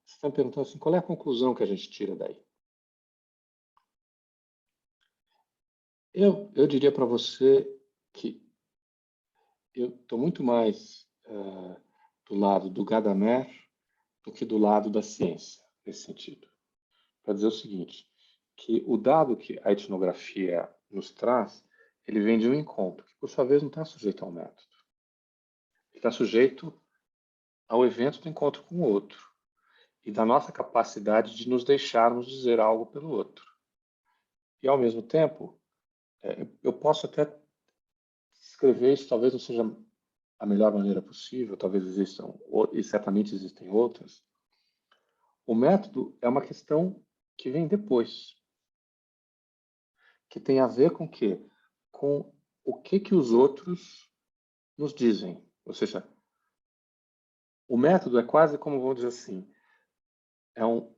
Speaker 1: você está perguntando assim, qual é a conclusão que a gente tira daí? Eu diria para você que eu estou muito mais do lado do Gadamer do que do lado da ciência, nesse sentido. Para dizer o seguinte, que o dado que a etnografia nos traz, ele vem de um encontro, que por sua vez não está sujeito ao método. Ele está sujeito ao evento do encontro com o outro e da nossa capacidade de nos deixarmos dizer algo pelo outro. E, ao mesmo tempo, eu posso até escrever isso, talvez não seja a melhor maneira possível, talvez existam, e certamente existem outras. O método é uma questão que vem depois, que tem a ver com o quê? Com o que os outros nos dizem. Ou seja, o método é quase como, vamos dizer assim,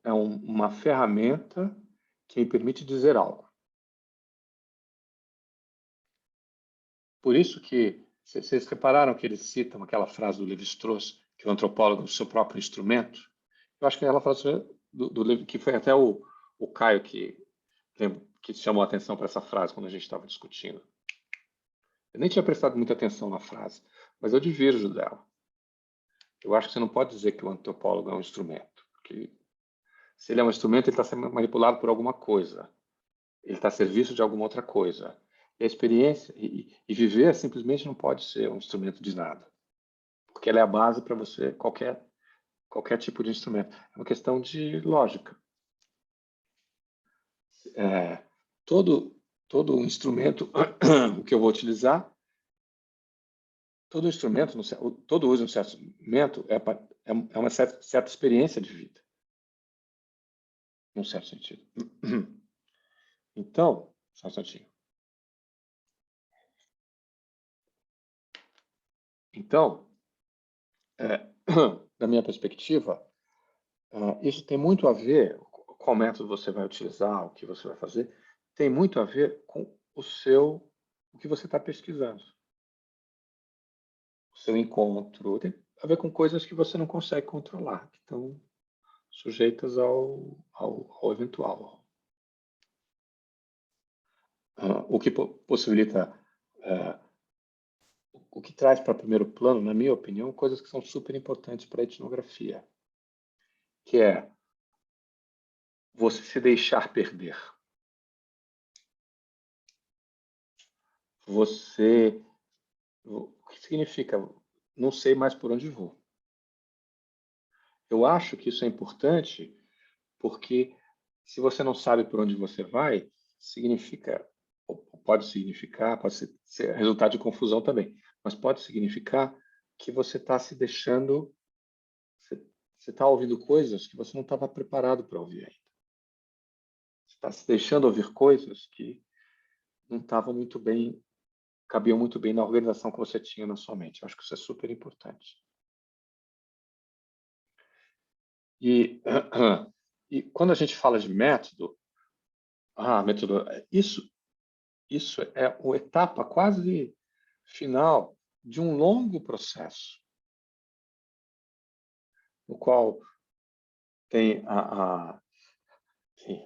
Speaker 1: uma ferramenta que me permite dizer algo. Por isso que, vocês repararam que eles citam aquela frase do Lévi-Strauss, que o antropólogo é o seu próprio instrumento? Eu acho que ela frase do Levi, que foi até o Caio que chamou a atenção para essa frase quando a gente estava discutindo. Eu nem tinha prestado muita atenção na frase, mas eu diverjo dela. Eu acho que você não pode dizer que o antropólogo é um instrumento, porque se ele é um instrumento, ele está sendo manipulado por alguma coisa. Ele está a serviço de alguma outra coisa. E a experiência, e viver simplesmente não pode ser um instrumento de nada. porque ela é a base para você, qualquer tipo de instrumento. É uma questão de lógica. Todo instrumento que eu vou utilizar, todo instrumento, todo uso de um certo instrumento é uma certa experiência de vida, num certo sentido. Então, só um instantinho. Então, da minha perspectiva, isso tem muito a ver, qual método você vai utilizar, o que você vai fazer, tem muito a ver com o que você está pesquisando. O seu encontro, tem a ver com coisas que você não consegue controlar, que estão sujeitas ao eventual. O que possibilita, o que traz para primeiro plano, na minha opinião, coisas que são super importantes para a etnografia, que é você se deixar perder. O que significa? Não sei mais por onde vou. Eu acho que isso é importante porque se você não sabe por onde você vai, pode ser resultado de confusão também, mas pode significar que você está se deixando, você está ouvindo coisas que você não estava preparado para ouvir ainda. Você está se deixando ouvir coisas que não estavam muito bem, cabiam muito bem na organização que você tinha na sua mente. Eu acho que isso é super importante. E quando a gente fala de método, isso é uma etapa quase final de um longo processo, no qual tem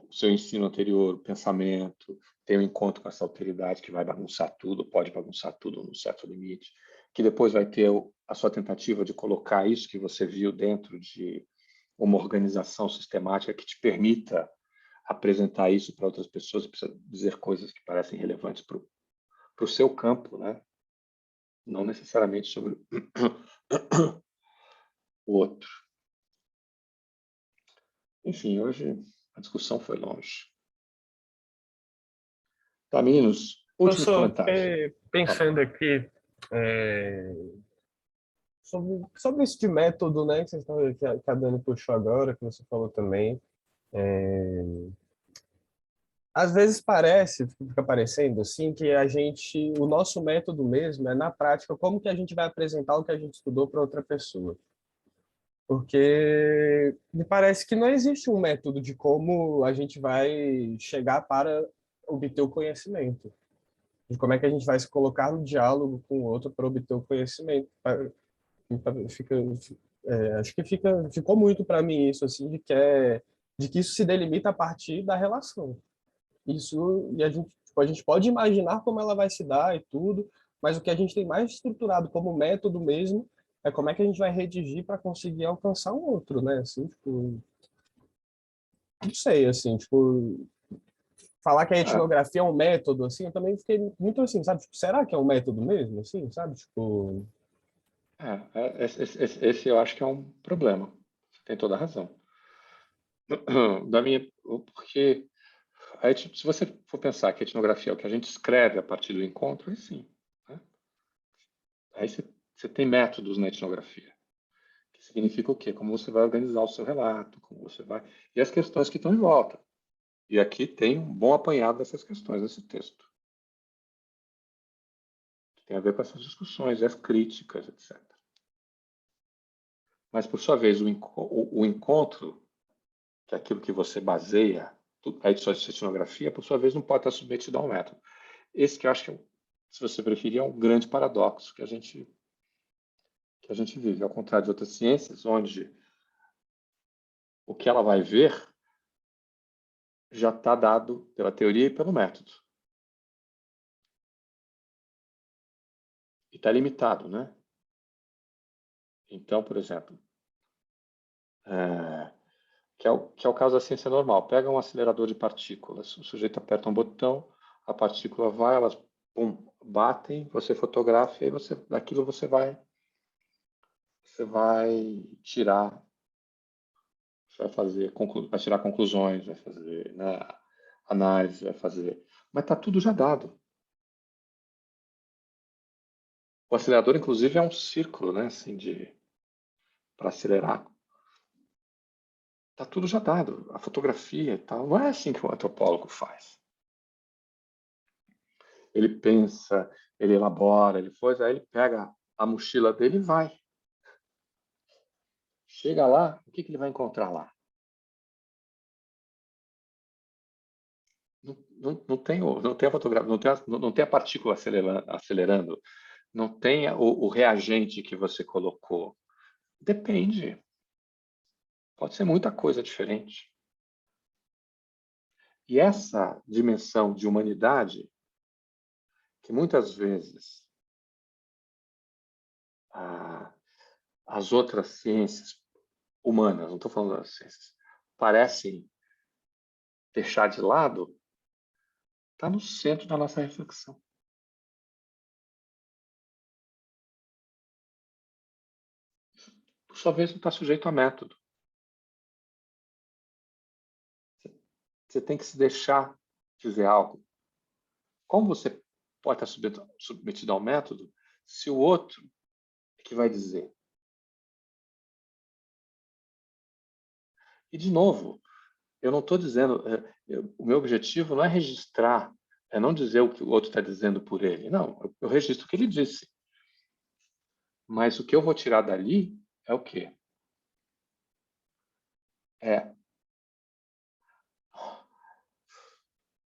Speaker 1: o seu ensino anterior, o pensamento, tem o encontro com essa alteridade que vai bagunçar tudo, pode bagunçar tudo num certo limite, que depois vai ter a sua tentativa de colocar isso que você viu dentro de uma organização sistemática que te permita apresentar isso para outras pessoas, precisa dizer coisas que parecem relevantes para o seu campo, né? Não necessariamente sobre o outro. Enfim, hoje a discussão foi longe. Tá, meninos, últimos
Speaker 4: Professor,
Speaker 1: comentários.
Speaker 4: pensando aqui sobre isso de método, né, que a Dani puxou agora, que você falou também. Às vezes fica parecendo assim, que o nosso método mesmo é na prática como que a gente vai apresentar o que a gente estudou para outra pessoa. Porque me parece que não existe um método de como a gente vai chegar para obter o conhecimento. De como é que a gente vai se colocar no diálogo com o outro para obter o conhecimento. Acho que ficou muito para mim isso, assim, de que isso se delimita a partir da relação. E a gente pode imaginar como ela vai se dar e tudo, mas o que a gente tem mais estruturado como método mesmo é como é que a gente vai redigir para conseguir alcançar um outro, né? Assim, tipo, não sei, assim, tipo, falar que a etnografia é um método, assim, eu também fiquei muito assim, sabe? Tipo, será que é um método mesmo, assim, sabe? Tipo...
Speaker 1: Esse eu acho que é um problema. Você tem toda a razão. Porque se você for pensar que a etnografia é o que a gente escreve a partir do encontro, aí sim. Né? Aí você tem métodos na etnografia. Que significa o quê? Como você vai organizar o seu relato, como você vai... E as questões que estão em volta. E aqui tem um bom apanhado dessas questões nesse texto. Que tem a ver com essas discussões, as críticas, etc. Mas, por sua vez, o encontro, que é aquilo que você baseia a sua etnografia, por sua vez, não pode estar submetido a um método. Esse que eu acho que, se você preferir, é um grande paradoxo que a gente vive, ao contrário de outras ciências, onde o que ela vai ver já está dado pela teoria e pelo método. E está limitado, né? Então, por exemplo, que é o caso da ciência normal. Pega um acelerador de partículas, o sujeito aperta um botão, a partícula vai, elas batem, você fotografa e daquilo você vai você vai tirar, você vai tirar conclusões, vai fazer, né, análise, vai fazer. Mas está tudo já dado. O acelerador, inclusive, é um círculo, né, assim, para acelerar. Está tudo já dado. A fotografia e tal. Não é assim que o antropólogo faz. Ele pensa, ele elabora, aí ele pega a mochila dele e vai. Chega lá, o que ele vai encontrar lá? Não tem a fotografia, não tem a partícula acelerando, não tem o reagente que você colocou. Depende. Pode ser muita coisa diferente. E essa dimensão de humanidade, que muitas vezes as outras ciências humanas, não estou falando das ciências, parecem deixar de lado, está no centro da nossa reflexão. Por sua vez, não está sujeito a método. Você tem que se deixar dizer algo. Como você pode estar submetido ao método se o outro é que vai dizer? E, de novo, eu não estou dizendo... o meu objetivo não é registrar, é não dizer o que o outro está dizendo por ele. Não, eu registro o que ele disse. Mas o que eu vou tirar dali é o quê?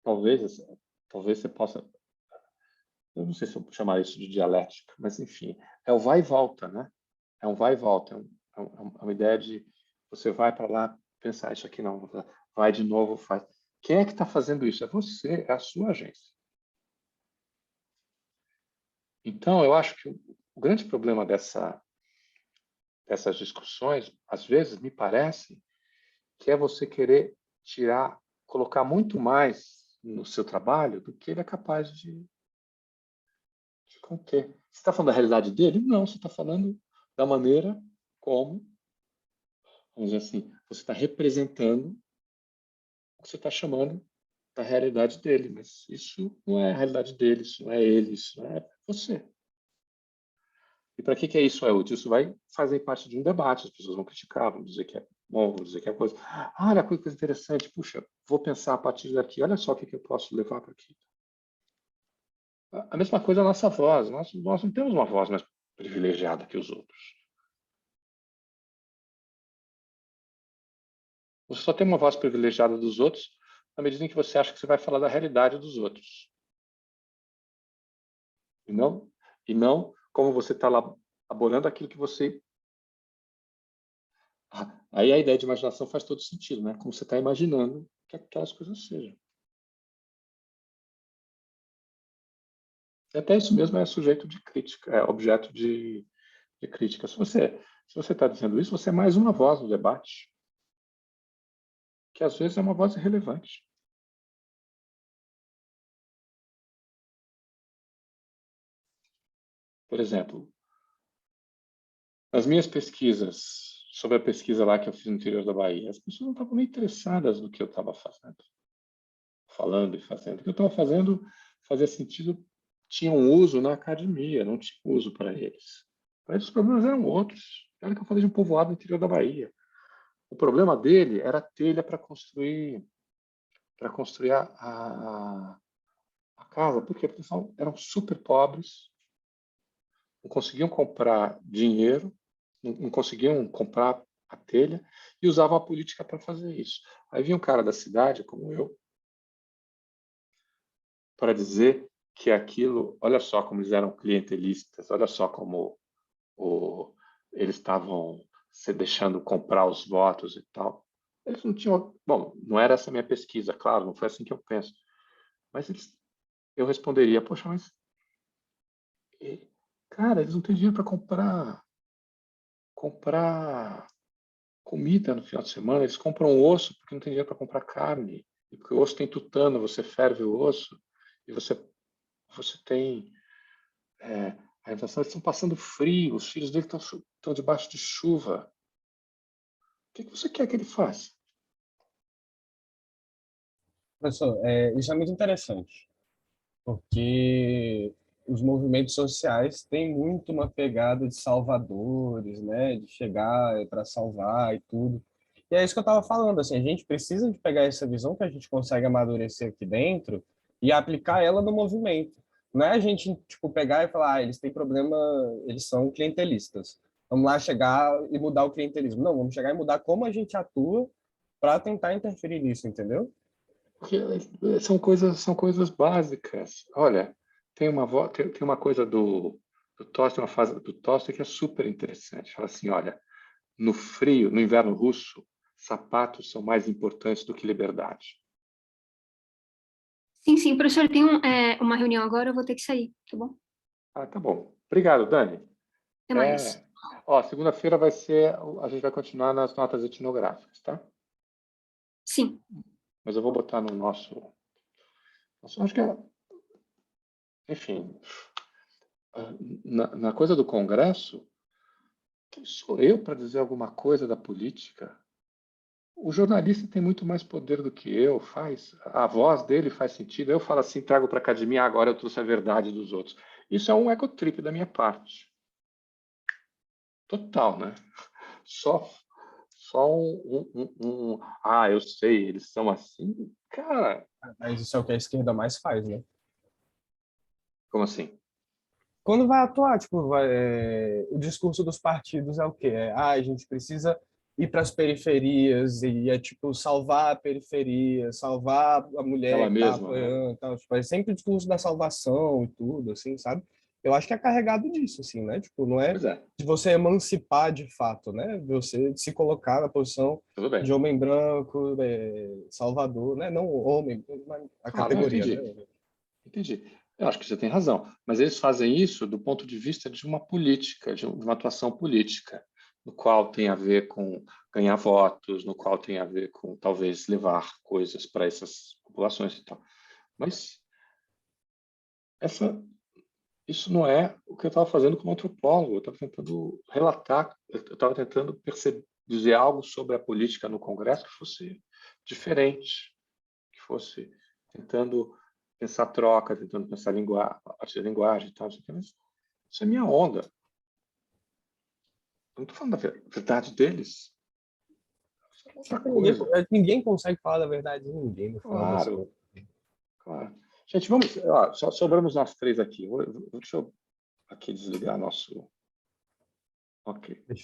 Speaker 1: Talvez você possa... Eu não sei se eu chamar isso de dialética, mas, enfim, é o vai e volta, né? É um vai e volta, é uma ideia de você vai para lá, pensar isso aqui não, vai de novo, faz. Quem é que está fazendo isso? É você, é a sua agência. Então, eu acho que o grande problema dessas discussões, às vezes, me parece que é você querer colocar muito mais no seu trabalho do que ele é capaz de conter. Você está falando da realidade dele? Não, você está falando da maneira como, vamos dizer assim, você está representando o que você está chamando da realidade dele, mas isso não é a realidade dele, isso não é ele, isso é você. E para que isso é útil? Isso vai fazer parte de um debate, as pessoas vão criticar, vão dizer que é bom, vão dizer que é coisa. Ah, olha, coisa interessante, puxa, vou pensar a partir daqui, olha só o que eu posso levar para aqui. A mesma coisa a nossa voz, nós não temos uma voz mais privilegiada que os outros. Você só tem uma voz privilegiada dos outros na medida em que você acha que você vai falar da realidade dos outros. E não como você está elaborando aquilo que você... Aí a ideia de imaginação faz todo sentido, né? Como você está imaginando que aquelas coisas sejam. E até isso mesmo é sujeito de crítica, é objeto de crítica. Se você está dizendo isso, você é mais uma voz no debate, que às vezes é uma voz irrelevante. Por exemplo, nas minhas pesquisas, sobre a pesquisa lá que eu fiz no interior da Bahia, as pessoas não estavam nem interessadas no que eu estava fazendo, falando e fazendo. O que eu estava fazendo fazia sentido, tinha um uso na academia, não tinha uso para eles. Para eles os problemas eram outros. Era que eu falei de um povoado no interior da Bahia. O problema dele era a telha para construir a casa, porque eles eram super pobres, não conseguiam comprar dinheiro, não conseguiam comprar a telha e usavam a política para fazer isso. Aí vinha um cara da cidade, como eu, para dizer que aquilo, olha só como eles eram clientelistas, olha só como eles estavam se deixando comprar os votos e tal. Eles não tinham... Bom, não era essa a minha pesquisa, claro, não foi assim que eu penso. Mas eu responderia, poxa, mas... Cara, eles não têm dinheiro para comprar comida no final de semana, eles compram osso porque não tem dinheiro para comprar carne. E porque o osso tem tutano, você ferve o osso e você tem A realização, eles estão passando frio, os filhos dele estão debaixo de chuva. O que você quer que ele faça?
Speaker 4: Professor, isso é muito interessante, porque os movimentos sociais têm muito uma pegada de salvadores, né? De chegar para salvar e tudo. E é isso que eu estava falando, assim, a gente precisa de pegar essa visão que a gente consegue amadurecer aqui dentro e aplicar ela no movimento. Não é a gente, tipo, pegar e falar, eles têm problema, eles são clientelistas. Vamos lá chegar e mudar o clientelismo. Não, vamos chegar e mudar como a gente atua para tentar interferir nisso, entendeu?
Speaker 1: Porque são coisas básicas. Olha, tem uma coisa do Tolstói, uma frase do Tolstói que é super interessante. Fala assim, olha, no frio, no inverno russo, sapatos são mais importantes do que liberdade.
Speaker 2: Sim, sim, professor, tem uma reunião agora, eu vou ter que sair, tá bom?
Speaker 1: Ah, tá bom. Obrigado, Dani.
Speaker 2: Até mais.
Speaker 1: Ó, segunda-feira a gente vai continuar nas notas etnográficas, tá?
Speaker 2: Sim.
Speaker 1: Mas eu vou botar no nosso acho que enfim, na coisa do Congresso, quem sou eu para dizer alguma coisa da política? O jornalista tem muito mais poder do que eu, a voz dele faz sentido. Eu falo assim, trago para a academia, agora eu trouxe a verdade dos outros. Isso é um egotrip da minha parte. Total, né? Só eu sei, eles são assim. Cara,
Speaker 4: Mas isso é o que a esquerda mais faz, né?
Speaker 1: como assim?
Speaker 4: Quando vai atuar, tipo, o discurso dos partidos é o quê? A gente precisa ir para as periferias e tipo salvar a periferia, salvar a mulher
Speaker 1: Ela
Speaker 4: que está
Speaker 1: mesma, né?
Speaker 4: apoiando, tal. Tipo, é sempre o discurso da salvação e tudo, assim, sabe? Eu acho que é carregado disso, assim, né? Tipo, não é
Speaker 1: Pois é,
Speaker 4: de você emancipar de fato, né? Você se colocar na posição
Speaker 1: tudo
Speaker 4: de
Speaker 1: bem.
Speaker 4: homem branco, salvador, né? Não homem, mas a
Speaker 1: Ah, não,
Speaker 4: categoria, né?
Speaker 1: entendi. Entendi. Eu acho que você tem razão. Mas eles fazem isso do ponto de vista de uma política, de uma atuação política, no qual tem a ver com ganhar votos, no qual tem a ver com talvez levar coisas para essas populações e tal. Mas isso não é o que eu estava fazendo como antropólogo. Eu estava tentando relatar, eu estava tentando dizer algo sobre a política no Congresso que fosse diferente, que fosse tentando pensar troca, tentando pensar a partir da linguagem e tal. Mas isso é minha onda. Eu não estou falando da verdade deles. Isso é outra coisa.
Speaker 4: Ninguém consegue falar da verdade de ninguém, no final das
Speaker 1: Claro,
Speaker 4: contas.
Speaker 1: claro. Gente, vamos. Ó, só sobramos nós três aqui. Deixa eu aqui desligar nosso. Ok.
Speaker 4: Deixa eu